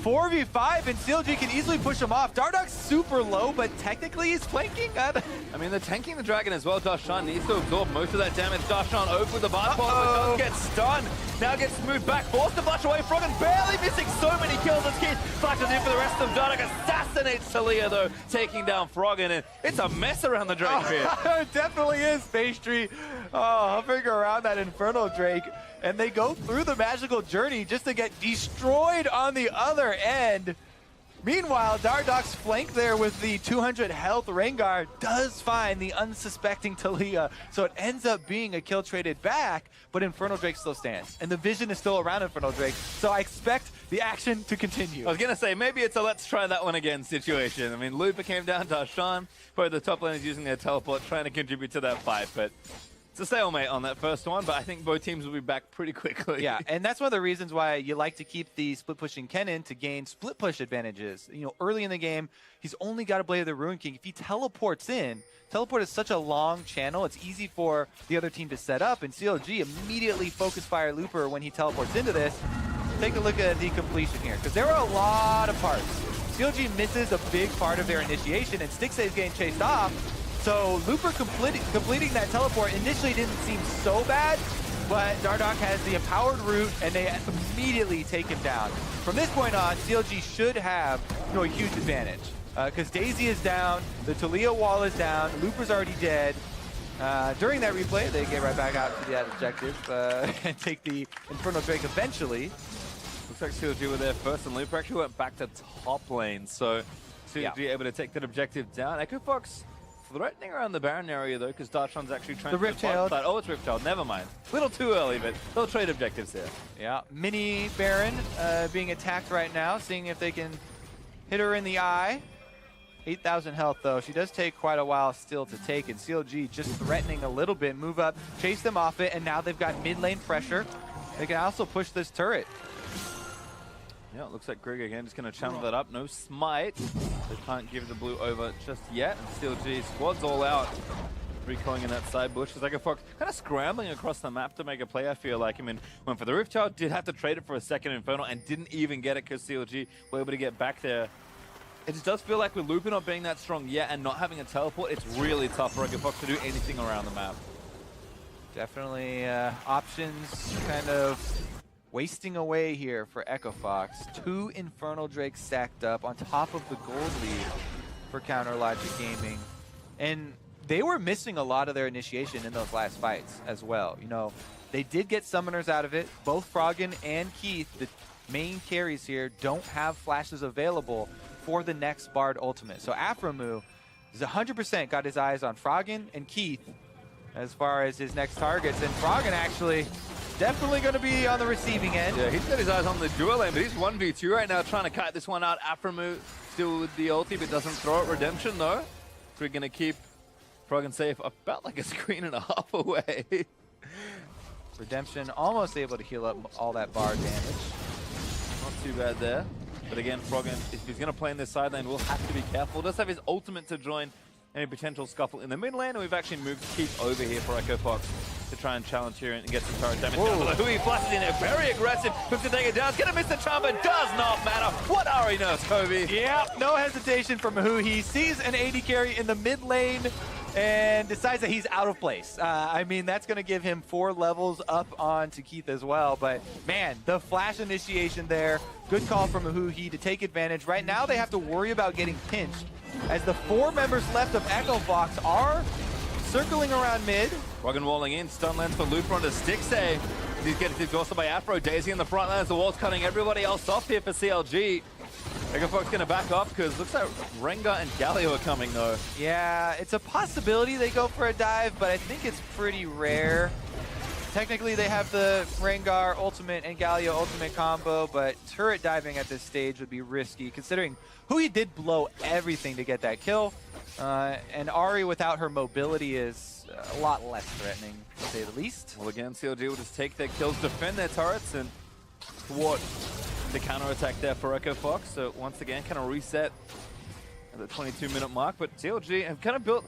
4v5, and CLG can easily push him off. Dardock's super low, but technically he's flanking. I mean, they're tanking the Dragon as well. Darshan needs to absorb most of that damage. Darshan over with the Bard Pole, but does get stunned. Now gets moved back, forced to flash away. Froggen barely missing so many kills as Keith flashes in for the rest of them. Dardock assassinates Talia, though, taking down Froggen, and it's a mess around the Drake here. It definitely is, Pastry. Hovering around that Infernal Drake. And they go through the magical journey just to get destroyed on the other end. Meanwhile, Dardock's flank there with the 200 health Rengar does find the unsuspecting Talia. So it ends up being a kill traded back, but Infernal Drake still stands. And the vision is still around Infernal Drake. So I expect the action to continue. I was going to say, maybe it's a let's try that one again situation. I mean, Looper came down, Darshan, both the top laners using their teleport, trying to contribute to that fight, but it's a stalemate on that first one, but I think both teams will be back pretty quickly. Yeah, and that's one of the reasons why you like to keep the split pushing Kennen to gain split push advantages. You know, early in the game, he's only got a Blade of the Ruin King. If he teleports in, teleport is such a long channel, it's easy for the other team to set up, and CLG immediately focus fire Looper when he teleports into this. Take a look at the completion here, because there are a lot of parts. CLG misses a big part of their initiation, and Stixay is getting chased off. So Looper completing that teleport initially didn't seem so bad, but Dardock has the empowered root, and they immediately take him down. From this point on, CLG should have a huge advantage, because Daisy is down, the Talia wall is down, Looper's already dead. During that replay, they get right back out to that objective and take the Infernal Drake eventually. Looks like CLG were there first, and Looper actually went back to top lane, so CLG able to take that objective down. Echo Fox threatening around the Baron area, though, because Darshan's actually trying to... The Rift-Tailed. Oh, it's Rift-Tailed. Never mind. A little too early, but they'll trade objectives here. Yeah. Mini Baron being attacked right now, seeing if they can hit her in the eye. 8,000 health, though. She does take quite a while still to take, and CLG just threatening a little bit. Move up, chase them off it, and now they've got mid lane pressure. They can also push this turret. Yeah, it looks like Greg again just going to channel that up. No smite. They can't give the blue over just yet. And CLG squad's all out. Recalling in that side bush. It's like a Fox kind of scrambling across the map to make a play, I feel like. I mean, went for the Rift Child, did have to trade it for a second Infernal and didn't even get it because CLG were able to get back there. It just does feel like with Looper not being that strong yet and not having a teleport, it's really tough for Echo Fox to do anything around the map. Definitely options kind of wasting away here for Echo Fox. 2 Infernal Drakes stacked up on top of the gold lead for Counter Logic Gaming. And they were missing a lot of their initiation in those last fights as well. You know, They did get summoners out of it. Both Froggen and Keith, the main carries here, don't have flashes available for the next Bard ultimate. So Aphromoo is 100% got his eyes on Froggen and Keith as far as his next targets. And Froggen actually definitely going to be on the receiving end. Yeah, he's got his eyes on the dual lane, but he's 1v2 right now trying to kite this one out. Aphromoo still with the ulti, but doesn't throw it. Redemption, though. We're going to keep Froggen safe about like a screen and a half away. Redemption almost able to heal up all that Bard damage. Not too bad there. But again, Froggen, if he's going to play in this side lane, will have to be careful. Does have his ultimate to join any potential scuffle in the mid lane, and we've actually moved Keith over here for Echo Fox to try and challenge here and get some turret damage. Hui flashes in there, very aggressive, looks to take it down. It's gonna miss the charm, but does not matter. What are he knows, Kobe? Yeah, no hesitation from Hui. Sees an AD carry in the mid lane and decides that he's out of place. I mean, that's going to give him 4 levels up onto Keith as well. But, man, the flash initiation there. Good call from Hui to take advantage. Right now, they have to worry about getting pinched, as the 4 members left of Echo Fox are circling around mid. Froggen walling in, stun lands for Looper onto stick save. He's getting exhausted by Afro. Daisy in the front lines, the wall's cutting everybody else off here for CLG. Echo Fox going to back off because looks like Rengar and Galio are coming though. Yeah, it's a possibility they go for a dive, but I think it's pretty rare. Technically, they have the Rengar ultimate and Galio ultimate combo, but turret diving at this stage would be risky, considering Hui did blow everything to get that kill. And Ahri without her mobility is a lot less threatening, to say the least. Well, again, CLG will just take their kills, defend their turrets, and thwart the counter-attack there for Echo Fox. So once again, kind of reset at the 22-minute mark, but CLG have kind of built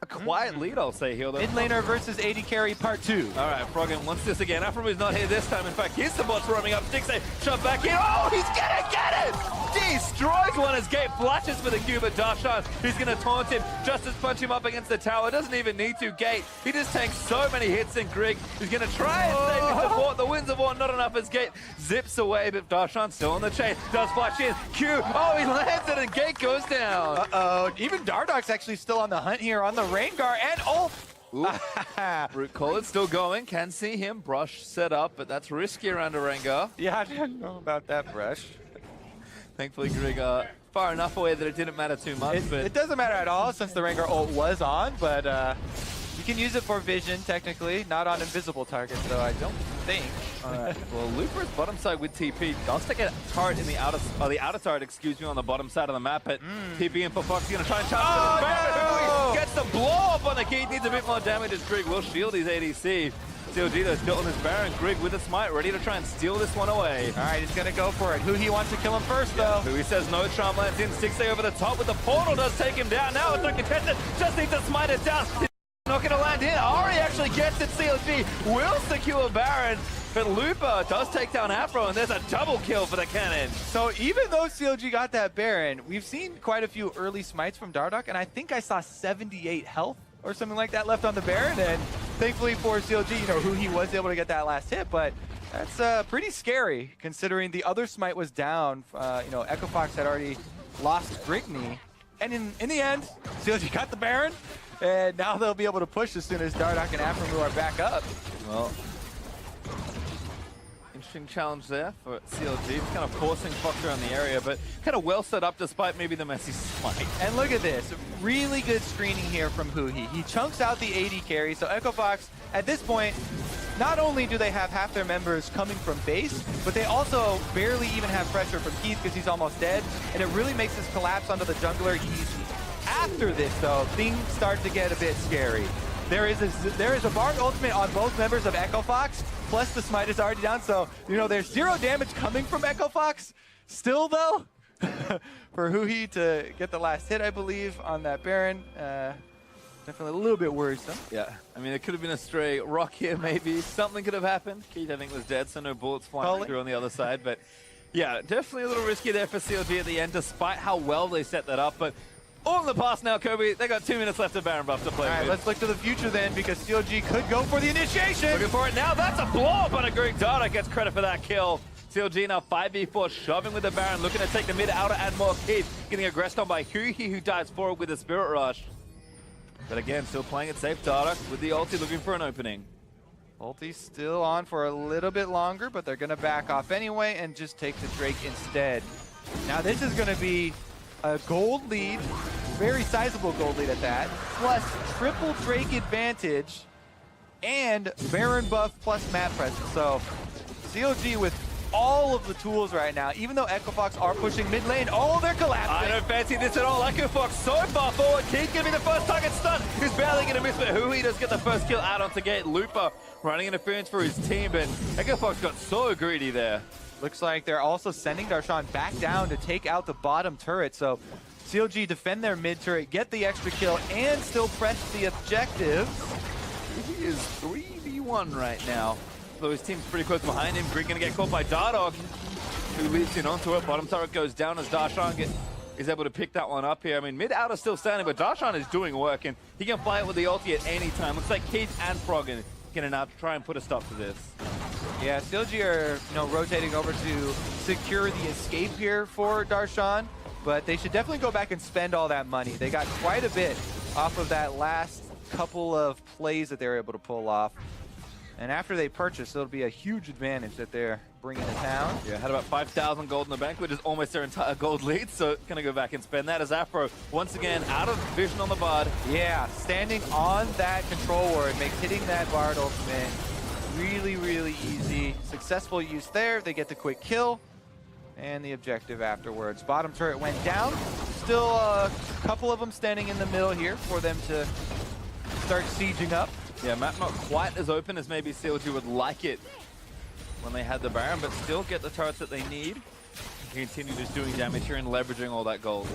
a quiet lead, I'll say here. Mid laner versus AD carry part 2. All right, Froggen wants this again. Afromoo's not here this time. In fact, here's the bots roaming up. Stick save, shove back in. Oh, he's gonna get it! Destroys one as Gate flashes for the Q, but Darshan, who's gonna taunt him, Justice punch him up against the tower. Doesn't even need to. Gate, he just takes so many hits, and Greg is gonna try and save his support. The Winds of War, not enough as Gate zips away, but Darshan still on the chase. Does flash in. Q, oh, he lands it, and Gate goes down. Uh-oh, even Dardock's actually still on the hunt here on the Rengar, and Root Call is still going. Can see him. Brush set up, but that's risky around a Rengar. Yeah, I didn't know about that brush. Thankfully, Greg far enough away that it didn't matter too much. It doesn't matter at all since the Rengar ult was on, but you can use it for vision, technically. Not on invisible targets, though, I don't think. All right. Well, Looper's bottom side with TP does take a turret in the outer turret, excuse me, on the bottom side of the map. But TP in for Fox, he's going to try and challenge no! Gets the blow up on the key. Needs a bit more damage as Greg will shield his ADC. CLG though still on his Baron. Greg with a smite, ready to try and steal this one away. All right, he's going to go for it. Hui wants to kill him first, though. Hui says no, charm lands in. 6A over the top with the portal does take him down. Now it's uncontested. Just needs to smite it down. Not going to land in. Ahri actually gets it. CLG will secure Baron. But Looper does take down Afro, and there's a double kill for the cannon. So even though CLG got that Baron, we've seen quite a few early smites from Dardock, and I think I saw 78 health or something like that left on the Baron. And thankfully for CLG, you know, Hui was able to get that last hit, but that's pretty scary considering the other smite was down. You know, Echo Fox had already lost Grigney, and in the end, CLG got the Baron, and now they'll be able to push as soon as Dardock and Aphromoo are back up. Well, interesting challenge there for CLG, kind of forcing Fox around the area, but kind of well set up despite maybe the messy smite. And look at this, really good screening here from Hui. He chunks out the AD carry, so Echo Fox, at this point, not only do they have half their members coming from base, but they also barely even have pressure from Keith because he's almost dead, and it really makes this collapse onto the jungler easy. After this, though, things start to get a bit scary. There is a Bard ultimate on both members of Echo Fox, plus the smite is already down, so, you know, there's 0 damage coming from Echo Fox. Still, though, for Hui to get the last hit, I believe, on that Baron, definitely a little bit worrisome. Yeah, I mean, it could have been a stray rock here, maybe. Something could have happened. Keith, I think, was dead, so no bullets flying through on the other side, but yeah, definitely a little risky there for CLG at the end, despite how well they set that up, but all in the past now, Kobe. They got 2 minutes left of Baron buff to play with. All right, let's look to the future then, because CLG could go for the initiation. Looking for it now. That's a blow up on a Greek Dardock. Gets credit for that kill. CLG now 5v4, shoving with the Baron, looking to take the mid, outer, and more Keith. Getting aggressed on by Hui, who dives forward with a Spirit Rush. But again, still playing it safe. Dardock with the ulti, looking for an opening. Ulti's still on for a little bit longer, but they're going to back off anyway and just take the Drake instead. Now this is going to be a gold lead, very sizable gold lead at that, plus triple Drake advantage and Baron buff plus map presence. So CLG with all of the tools right now, even though Echo Fox are pushing mid lane. Oh, they're collapsing. I don't fancy this at all. Echo Fox so far forward. He's going to be the first target stun. He's barely going to miss, but Hui does get the first kill out onto gate. Looper running interference for his team, but Echo Fox got so greedy there. Looks like they're also sending Darshan back down to take out the bottom turret. So CLG defend their mid turret, get the extra kill, and still press the objective. He is 3v1 right now. Though his team's pretty close behind him. Grig gonna get caught by Dardog, who leads in onto it. Bottom turret goes down as Darshan is able to pick that one up here. I mean, mid out is still standing, but Darshan is doing work, and he can fly it with the ulti at any time. Looks like Keith and Froggen gonna now try and put a stop to this. Yeah, CLG are rotating over to secure the escape here for Darshan, but they should definitely go back and spend all that money. They got quite a bit off of that last couple of plays that they were able to pull off. And after they purchase, it'll be a huge advantage that they're bringing to town. Yeah, had about 5,000 gold in the bank, which is almost their entire gold lead, so gonna go back and spend that as Afro, once again, out of vision on the Bard. Yeah, standing on that control ward makes hitting that Bard ultimate really, really easy. Successful use there, they get the quick kill, and the objective afterwards. Bottom turret went down, still a couple of them standing in the middle here for them to start sieging up. Yeah, map not quite as open as maybe CLG would like it when they had the Baron, but still get the turrets that they need. Continue just doing damage here and leveraging all that gold.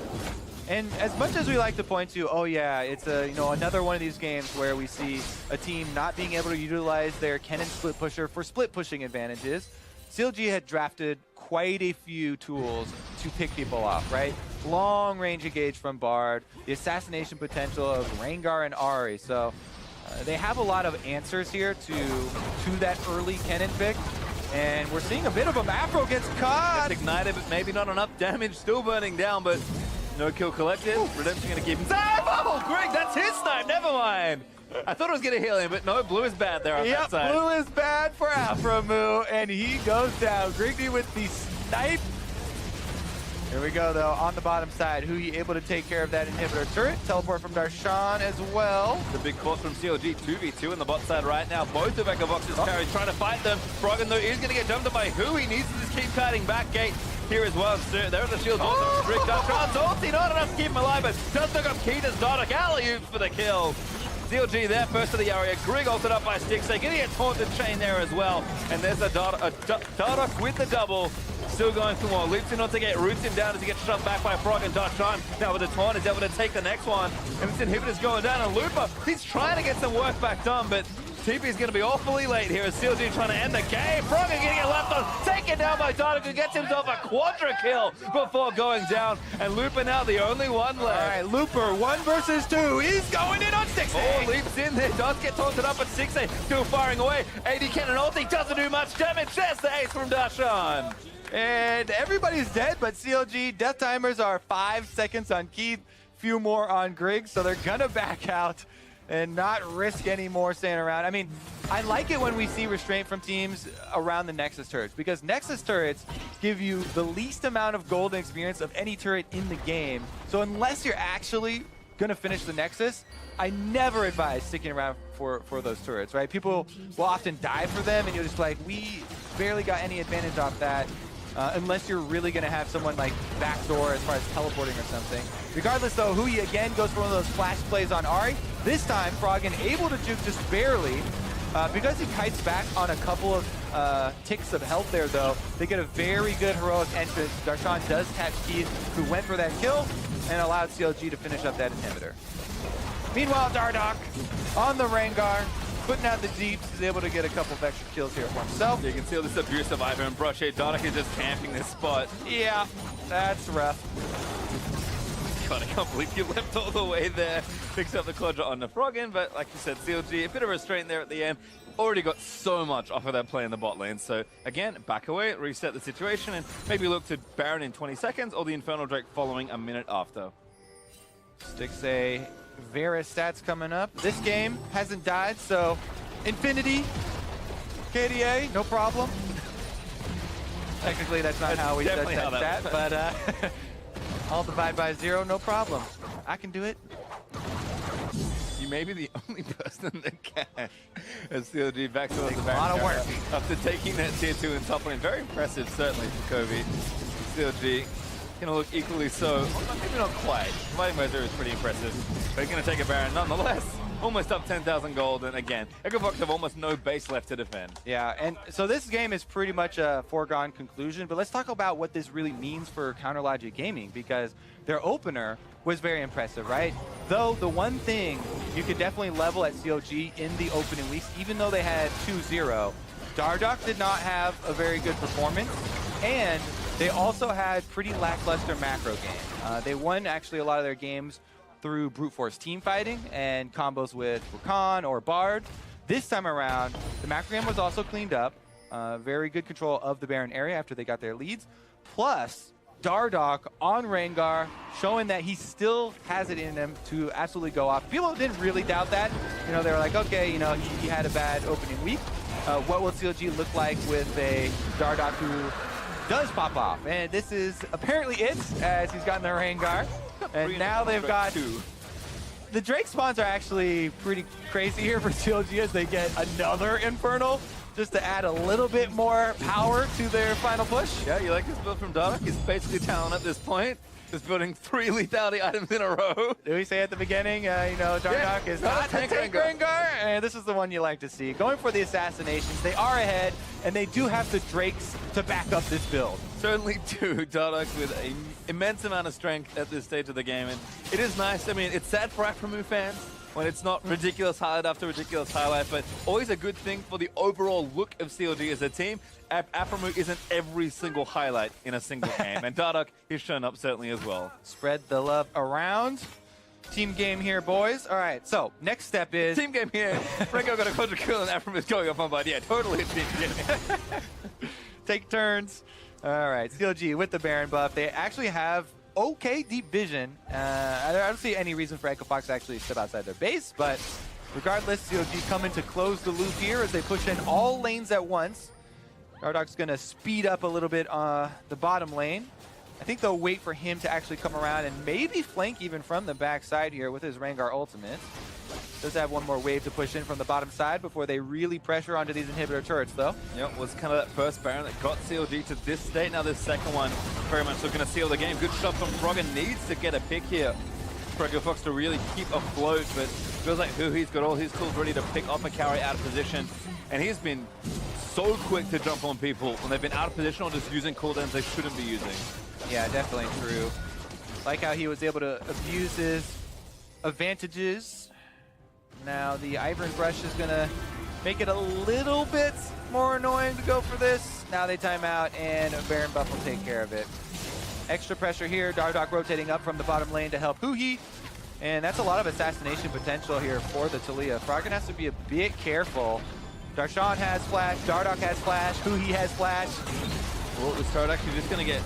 And as much as we like to point to, oh yeah, it's a another one of these games where we see a team not being able to utilize their cannon split pusher for split pushing advantages, CLG had drafted quite a few tools to pick people off, right? Long range engage from Bard, the assassination potential of Rengar and Ahri. So they have a lot of answers here to that early cannon pick, and we're seeing a bit of them. Afro gets caught. Gets ignited, but maybe not enough damage. Still burning down, but no kill collected. Redemption gonna keep him. Oh, Greg, that's his snipe. Never mind. I thought it was gonna heal him, but no, blue is bad there on that side. Blue is bad for Afro Moo, and he goes down. Grigny with the snipe. Here we go, though, on the bottom side. Hui able to take care of that inhibitor turret. Teleport from Darshan as well. The big force from CLG, 2v2 in the bot side right now. Both of Echo Fox's carries trying to fight them. Froggen, though, is going to get jumped by Hui. Needs to just keep kiting back gate here as well. So there's the shield. Darshan's ulti, not enough to keep him alive, but does look up Keita's Dardock alley-oops for the kill. CLG there, first to the area. Grig ulted up by Stix. They're going to get taunted chain there as well. And there's a Dardock with the double. Still going for more. Leaps in on to get, roots him down as he gets shot back by Frog, and Darshan now with the taunt is able to take the next one. And this inhibitor's going down, and Looper, he's trying to get some work back done, but TP is going to be awfully late here as CLG trying to end the game. Frog is going to get left on, taken down by Dardock, who gets himself a quadra kill before going down. And Looper now the only one left. All right, Looper, 1 versus 2. He's going in on Stix. Oh, leaps in there, does get taunted up, but Stix still firing away. AD cannon ulti doesn't do much damage. There's the ace from Darshan. And everybody's dead, but CLG death timers are 5 seconds on Keith, few more on Grig, so they're gonna back out and not risk any more staying around. I mean, I like it when we see restraint from teams around the Nexus turrets, because Nexus turrets give you the least amount of golden experience of any turret in the game. So unless you're actually gonna finish the Nexus, I never advise sticking around for those turrets, right? People will often die for them, and you're just like, we barely got any advantage off that. Unless you're really going to have someone like backdoor as far as teleporting or something. Regardless, though, Hui again goes for one of those flash plays on Ahri. This time, Froggen able to juke just barely. Because he kites back on a couple of ticks of health there, though, they get a very good heroic entrance. Darshan does catch Keith, who went for that kill and allowed CLG to finish up that inhibitor. Meanwhile, Dardock on the Rengar, putting out the deeps, is able to get a couple of extra kills here for himself. You can see all this abuse of Ivan and Brochet. Dardock is just camping this spot. Yeah, that's rough. God, I can't believe you left all the way there. Picks up the quadra on the Froggen, but like you said, CLG, a bit of restraint there at the end. Already got so much off of that play in the bot lane. So again, back away, reset the situation, and maybe look to Baron in 20 seconds or the Infernal Drake following a minute after. Sticks Vera stats coming up. This game hasn't died, so Infinity KDA, no problem. Technically, that's not how we judge that stat, but all divide by 0, no problem. I can do it. You may be the only person that can. As CLG back to the a lot of work. After taking that tier 2 in top lane. Very impressive, certainly, for Kobe. CLG going to look equally so. Well, maybe not quite. Dividing by 0 is pretty impressive. But he's going to take a Baron nonetheless. Almost up 10,000 gold, and again, EchoFox have almost no base left to defend. Yeah, and so this game is pretty much a foregone conclusion, but let's talk about what this really means for CounterLogic Gaming, because their opener was very impressive, right? Though the one thing you could definitely level at CLG in the opening weeks, even though they had 2-0, Dardoch did not have a very good performance, and they also had pretty lackluster macro game. They won actually a lot of their games through brute force team fighting and combos with Rakan or Bard. This time around, the macro game was also cleaned up. Very good control of the Baron area after they got their leads. Plus, Dardoch on Rengar, showing that he still has it in him to absolutely go off. People didn't really doubt that. You know, they were like, okay, you know, he had a bad opening week. What will CLG look like with a Dardoch who does pop off? And this is apparently it, as he's gotten the Rengar. And now they've got two. The Drake spawns are actually pretty crazy here for CLG as they get another Infernal just to add a little bit more power to their final push. Yeah, you like this build from Dardoch? He's basically talent at this point. Just building 3 lethality items in a row. Did we say at the beginning, you know, Dardoch is not the tank Rengar? And this is the one you like to see. Going for the assassinations. They are ahead, and they do have the Drakes to back up this build. Certainly do. Dardoch with an immense amount of strength at this stage of the game. And it is nice. I mean, it's sad for Aphromoo fans when it's not ridiculous highlight after ridiculous highlight, but always a good thing for the overall look of CLG as a team. Aphromoo isn't every single highlight in a single game, and Dardoch is shown up certainly as well. Spread the love around. Team game here, boys. All right, so next step is... Team game here. Rengar got a quadra kill and Aphromoo is going up on Bard. Yeah, totally a team game. Take turns. All right, CLG with the Baron buff. They actually have okay deep vision. I don't see any reason for EchoFox to actually step outside their base, but regardless, CLG coming to close the loop here as they push in all lanes at once. Dardoch's going to speed up a little bit on the bottom lane. I think they'll wait for him to actually come around and maybe flank even from the backside here with his Rengar ultimate. Does have one more wave to push in from the bottom side before they really pressure onto these inhibitor turrets, though. Yep, was kind of that first Baron that got CLG to this state. Now this second one very much looking to seal the game. Good shot from Froggen. Needs to get a pick here for EchoFox to really keep afloat, but feels like he's got all his tools ready to pick off a carry out of position. And he's been so quick to jump on people when they've been out of position or just using cooldowns they shouldn't be using. Yeah, definitely true. Like how he was able to abuse his advantages. Now the Iron Brush is going to make it a little bit more annoying to go for this. Now they time out, and Baron buff will take care of it. Extra pressure here. Dardoch rotating up from the bottom lane to help Huhi. And that's a lot of assassination potential here for the Taliyah. Froggen has to be a bit careful. Darshan has flash, Dardoch has flash, Huhi has flash. Well, the start actually just going to get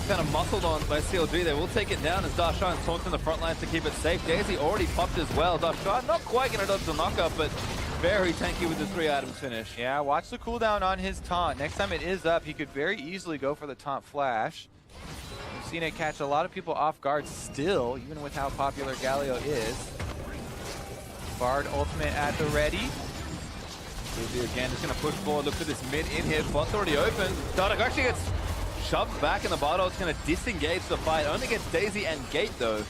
kind of muscled on by CLG. They will take it down as Darshan taunts in the front lines to keep it safe. Daisy already popped as well. Darshan not quite going to dodge the knockup, but very tanky with the 3 items finish. Yeah, watch the cooldown on his taunt. Next time it is up, he could very easily go for the taunt flash. We've seen it catch a lot of people off guard still, even with how popular Galio is. Bard ultimate at the ready. Again, just going to push forward. Look for this mid in here. Spot's already open. Dardoch actually gets shoved back in the bottle. It's going to disengage the fight. Only gets Daisy and Gate, though.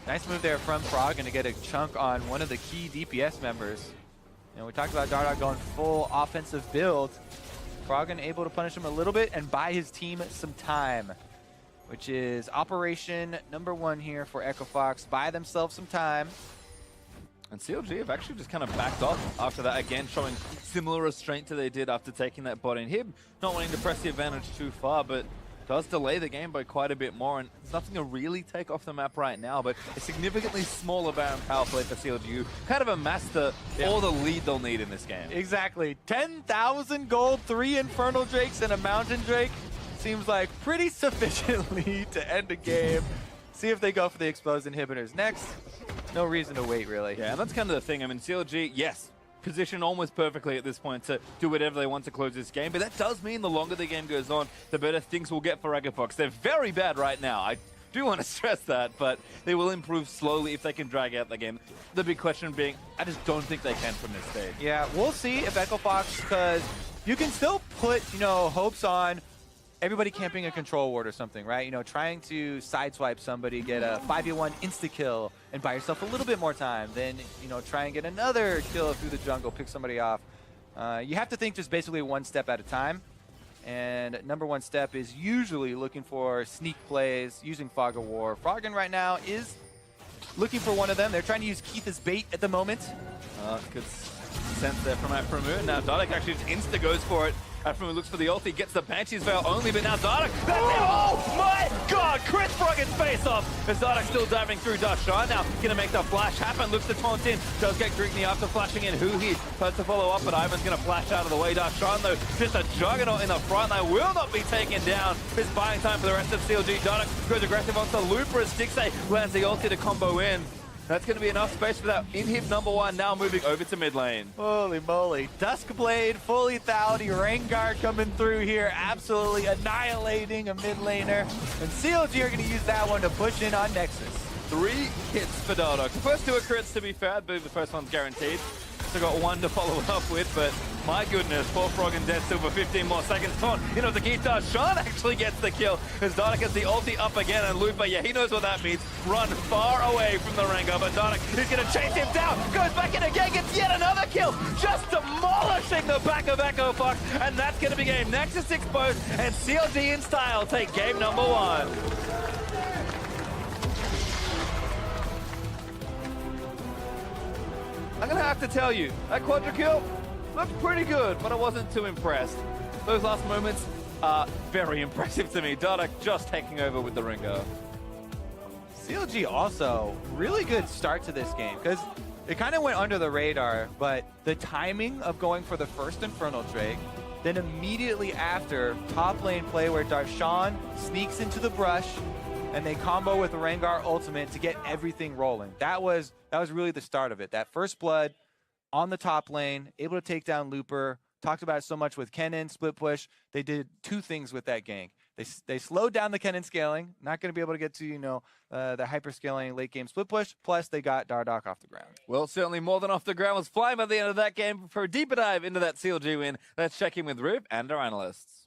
Nice move there from Froggen to get a chunk on one of the key DPS members. You know, we talked about Dardoch going full offensive build. Froggen able to punish him a little bit and buy his team some time, which is operation number 1 here for EchoFox. Buy themselves some time. And CLG have actually just kind of backed off after that, again showing similar restraint to they did after taking that bot in. Hib not wanting to press the advantage too far, but does delay the game by quite a bit more, and there's nothing to really take off the map right now, but a significantly smaller Baron power play for CLG, kind of amassed all the lead they'll need in this game. Exactly. 10,000 gold, 3 Infernal Drakes, and a Mountain Drake. Seems like pretty sufficient lead to end a game. See if they go for the exposed inhibitors next. No reason to wait, really. Yeah, and that's kind of the thing. I mean, CLG, yes, positioned almost perfectly at this point to do whatever they want to close this game. But that does mean the longer the game goes on, the better things will get for EchoFox. They're very bad right now. I do want to stress that, but they will improve slowly if they can drag out the game. The big question being, I just don't think they can from this stage. Yeah, we'll see if EchoFox, because you can still put, hopes on everybody camping a control ward or something, right? Trying to sideswipe somebody, get a 5v1 insta-kill, and buy yourself a little bit more time. Then, try and get another kill through the jungle, pick somebody off. You have to think just basically one step at a time. And number one step is usually looking for sneak plays, using Fog of War. Froggen right now is looking for one of them. They're trying to use Keith as bait at the moment. Good sense there from Aframu. Now Dardoch actually just insta-goes for it. Aframu looks for the ult, he gets the Banshee's Veil only, but now Dardoch, that's it! Oh my god! Chris Froggen's face off! As Dardoch still diving through Dashan, now gonna make the flash happen, looks to taunt in, does get Grigney after flashing in Huhi, tries to follow up, but Ivan's gonna flash out of the way. Dashan though, just a juggernaut in the front line, will not be taken down. It's buying time for the rest of CLG. Dardoch goes aggressive onto Looper as Stixay lands the ulti to combo in. That's going to be enough space for that inhib number one, now moving over to mid lane. Holy moly. Duskblade, full lethality, Rengar coming through here, absolutely annihilating a mid laner. And CLG are going to use that one to push in on Nexus. 3 hits for Dardoch. The first 2 are crits to be fair, but the first one's guaranteed. Still got 1 to follow up with, but my goodness, poor Froggen dead still for 15 more seconds. Taunt into the Gita. Sean actually gets the kill as Dardoch gets the ulti up again, and Looper, yeah, he knows what that means. Run far away from the Rengar, but Dardoch is going to chase him down. Goes back in again, gets yet another kill. Just demolishing the back of EchoFox, and that's going to be game. Nexus exposed, and CLG in style take game number 1. I'm going to have to tell you, that quadra kill looked pretty good, but I wasn't too impressed. Those last moments are very impressive to me. Dardoch just taking over with the Rengar. CLG also, really good start to this game, because it kind of went under the radar, but the timing of going for the first Infernal Drake, then immediately after, top lane play where Darshan sneaks into the brush, and they combo with the Rengar ultimate to get everything rolling. That was really the start of it. That first blood on the top lane, able to take down Looper. Talked about it so much with Kennen, split push. They did 2 things with that gank. They slowed down the Kennen scaling, not going to be able to get to, the hyper scaling late game split push, plus they got Dardoch off the ground. Well, certainly more than off the ground, was flying by the end of that game. For a deeper dive into that CLG win, let's check in with Rube and our analysts.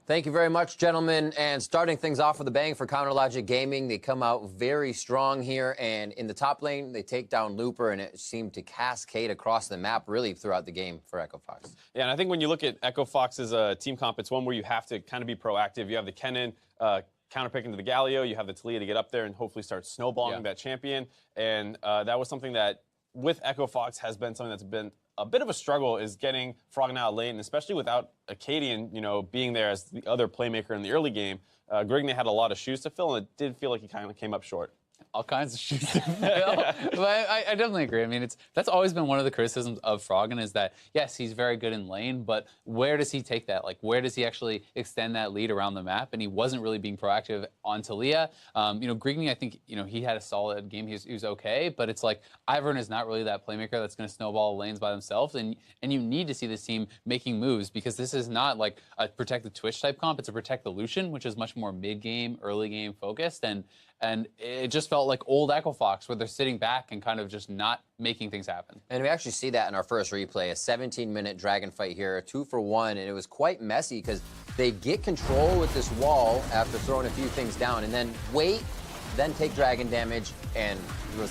Thank you very much, gentlemen. And starting things off with a bang for CounterLogic Gaming. They come out very strong here, and in the top lane, they take down Looper, and it seemed to cascade across the map really throughout the game for EchoFox. Yeah, and I think when you look at EchoFox's team comp, it's one where you have to kind of be proactive. You have the Kennen counterpicking to the Galio, you have the Talia to get up there and hopefully start snowballing that champion, and that was something that, with EchoFox, has been something that's been a bit of a struggle, is getting Froggen out late, and especially without Acadian, being there as the other playmaker in the early game. Grigney had a lot of shoes to fill, and it did feel like he kind of came up short. All kinds of shoes to fill. But I definitely agree. I mean, that's always been one of the criticisms of Froggen, is that, yes, he's very good in lane, but where does he take that? Like, where does he actually extend that lead around the map? And he wasn't really being proactive on Talia. Grigney, I think, he had a solid game. He was okay, but it's like Ivern is not really that playmaker that's going to snowball lanes by themselves, and you need to see this team making moves, because this is not like a protect the Twitch type comp. It's a protect the Lucian, which is much more mid-game, early game focused, and it just felt like old EchoFox, where they're sitting back and kind of just not making things happen. And we actually see that in our first replay, a 17-minute dragon fight here, 2 for 1, and it was quite messy because they get control with this wall after throwing a few things down, and then wait, then take dragon damage, and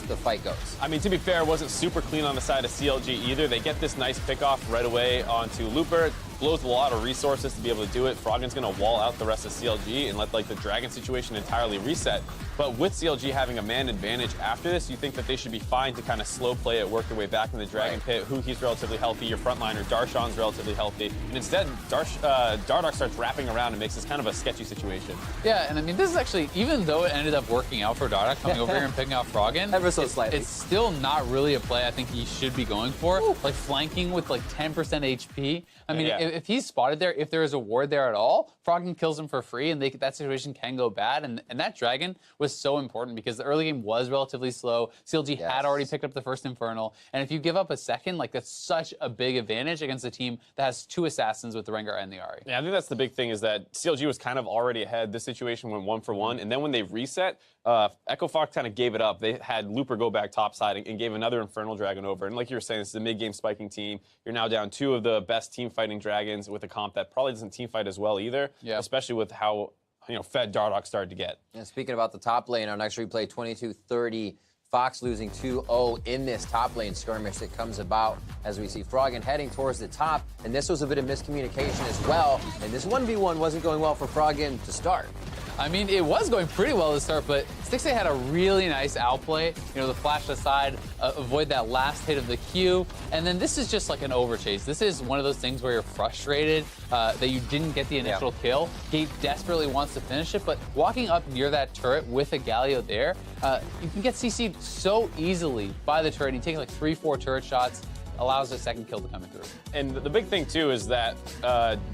the fight goes. I mean, to be fair, it wasn't super clean on the side of CLG either. They get this nice pickoff right away onto Looper. Blows a lot of resources to be able to do it. Froggen's going to wall out the rest of CLG and let the dragon situation entirely reset. But with CLG having a man advantage after this, you think that they should be fine to kind of slow play it, work their way back in the dragon pit. He's relatively healthy. Your frontliner, Darshan's relatively healthy. And instead, Dardoch starts wrapping around and makes this kind of a sketchy situation. Yeah, and I mean, this is actually, even though it ended up working out for Dardoch coming over here and picking out Froggen, ever so slightly, it's still not really a play I think he should be going for. Like flanking with 10% HP. I mean, if he's spotted there, if there is a ward there at all, Froggen kills him for free, and that situation can go bad. And that dragon was so important because the early game was relatively slow. CLG had already picked up the first Infernal, and if you give up a second, like that's such a big advantage against a team that has 2 assassins with the Rengar and the Ahri. Yeah, I think that's the big thing is that CLG was kind of already ahead. This situation went 1 for 1, and then when they reset, Echo Fox kind of gave it up. They had Looper go back topside and gave another Infernal Dragon over. And like you were saying, this is a mid-game spiking team. You're now down 2 of the best team-fighting dragons with a comp that probably doesn't team-fight as well either, especially with how fed Dardoch started to get. And speaking about the top lane, our next replay, 22-30. Fox losing 2-0 in this top lane skirmish that comes about as we see Froggen heading towards the top. And this was a bit of miscommunication as well. And this 1v1 wasn't going well for Froggen to start. I mean, it was going pretty well to start, but Stixxay had a really nice outplay. The flash aside, avoid that last hit of the Q, and then this is just like an overchase. This is one of those things where you're frustrated that you didn't get the initial kill. Gate desperately wants to finish it, but walking up near that turret with a Galio there, you can get CC'd so easily by the turret. He takes like 3-4 turret shots, allows a second kill to come through. And the big thing, too, is that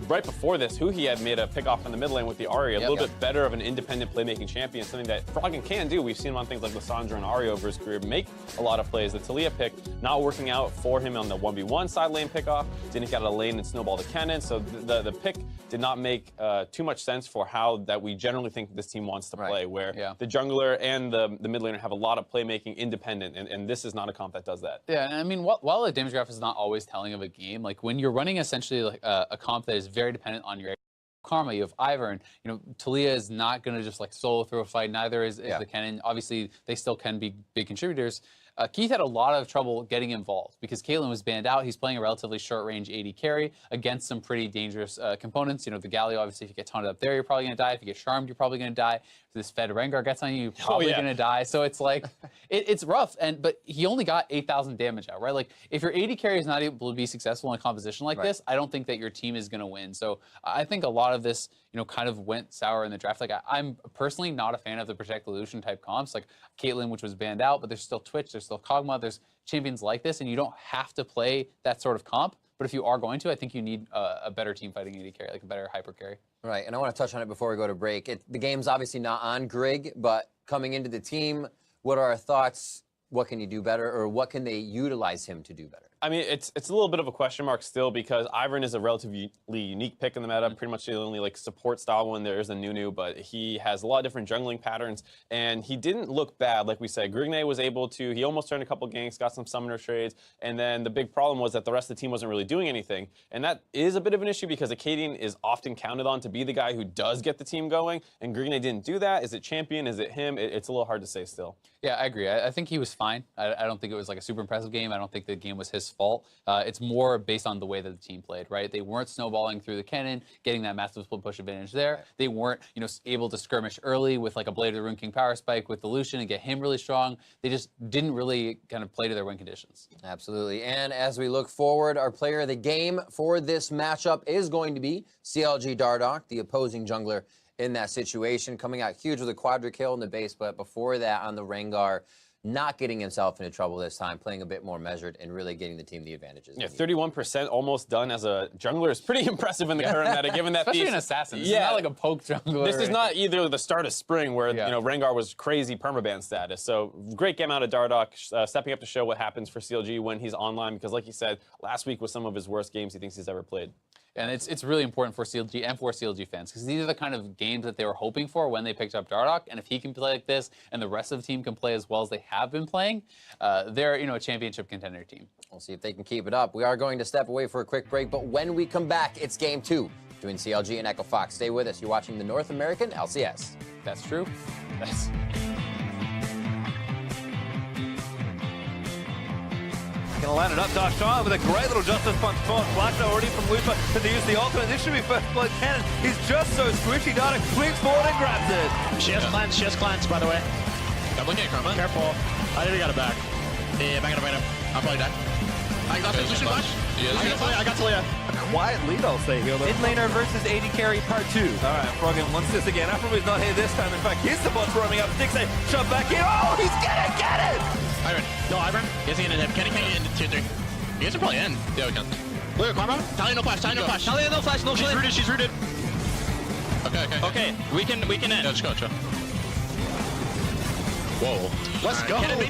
right before this, Huhi had made a pick off in the mid lane with the Ahri, a little bit better of an independent playmaking champion, something that Froggen can do. We've seen him on things like Lissandra and Ahri over his career make a lot of plays. The Taliyah pick not working out for him on the 1v1 side lane pickoff, didn't get out of lane and snowball the cannon, so the pick did not make too much sense for how that we generally think this team wants to play, where the jungler and the mid laner have a lot of playmaking independent, and this is not a comp that does that. Yeah, and I mean, while the damage graph is not always telling of a game, like when you're running essentially like a comp that is very dependent on your Karma, you have Ivern, Taliyah is not going to just like solo through a fight, neither is the Kennen. Obviously, they still can be big contributors. Keith had a lot of trouble getting involved because Caitlyn was banned out. He's playing a relatively short-range AD carry against some pretty dangerous components. The Galio, obviously, if you get taunted up there, you're probably going to die. If you get charmed, you're probably going to die. If this Fed Rengar gets on you, you're probably going to die. So it's like, it's rough. But he only got 8,000 damage out, right? Like, if your AD carry is not able to be successful in a composition like this, I don't think that your team is going to win. So I think a lot of this, kind of went sour in the draft. Like, I'm personally not a fan of the Protect Illusion type comps, like Caitlyn, which was banned out, but there's still Twitch, there's still Kog'Maw, there's champions like this, and you don't have to play that sort of comp. But if you are going to, I think you need a better team fighting AD carry, like a better hyper carry. Right, and I want to touch on it before we go to break. The game's obviously not on Grig, but coming into the team, what are our thoughts? What can you do better, or what can they utilize him to do better? I mean, it's a little bit of a question mark still because Ivern is a relatively unique pick in the meta. Pretty much the only support style one there is a Nunu, but he has a lot of different jungling patterns, and he didn't look bad. Like we said, Grignay was able to, he almost turned a couple ganks, got some summoner trades, and then the big problem was that the rest of the team wasn't really doing anything. And that is a bit of an issue because Acadian is often counted on to be the guy who does get the team going, and Grignay didn't do that. Is it Champion? Is it him? It's a little hard to say still. Yeah, I agree. I think he was fine. I don't think it was like a super impressive game. I don't think the game was his fault. It's more based on the way that the team played, right? They weren't snowballing through the cannon, getting that massive split push advantage there. They weren't, able to skirmish early with like a Blade of the Rune King power spike with the Lucian and get him really strong. They just didn't really kind of play to their win conditions. Absolutely. And as we look forward, our player of the game for this matchup is going to be CLG Dardoch, the opposing jungler in that situation, coming out huge with a quadra kill in the base, but before that on the Rengar, not getting himself into trouble this time, playing a bit more measured and really getting the team the advantages. Yeah, 31% almost done as a jungler is pretty impressive in the current meta, given that especially an assassin. This is not like a poke jungler. This is not either the start of spring where Rengar was crazy permaban status. So great game out of Dardoch, stepping up to show what happens for CLG when he's online, because like you said, last week was some of his worst games he thinks he's ever played. And it's really important for CLG and for CLG fans because these are the kind of games that they were hoping for when they picked up Dardoch. And if he can play like this and the rest of the team can play as well as they have been playing, they're a championship contender team. We'll see if they can keep it up. We are going to step away for a quick break, but when we come back, it's game 2 between CLG and Echo Fox. Stay with us. You're watching the North American LCS. That's true. That's Gonna land it up, Darshan with a great little Justice Punch taunt. Flash already from Looper to use the ultimate. This should be first blood cannon. He's just so squishy. Dardoch swings forward and grabs it. She has cleanse, by the way. Double kick, Karma. Careful. I think we got it back. Yeah, back it up. I'll probably die. I got the Lucian flash. I got Taliyah. A quiet lead, I'll say here. Mid laner versus AD carry part 2. All right, Froggen wants this again. Afro's not here this time. In fact, here's the bots roaming up. Stixxay shove back here. Oh, he's gonna get it! Ivern. No, Ivern. Is he gonna hit? Can he get into tier 3? You guys are probably in. Yeah, we can. Wait, climb out. Talia, no flash. Talia, no flash. Talia, no flash, no flame. She's rooted. Okay. Okay, we can end. Yeah, just go, chill. Whoa. Let's go, baby.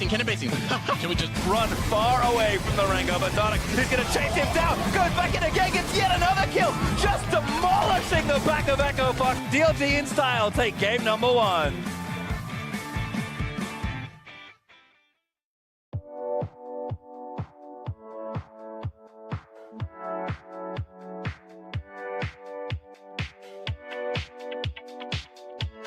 Cannon basing. Can we just Run far away from the ring of Adonic. He's going to chase him down. Goes back in again. Gets yet another kill. Just demolishing the back of Echo Fox. DLG in style take game number 1.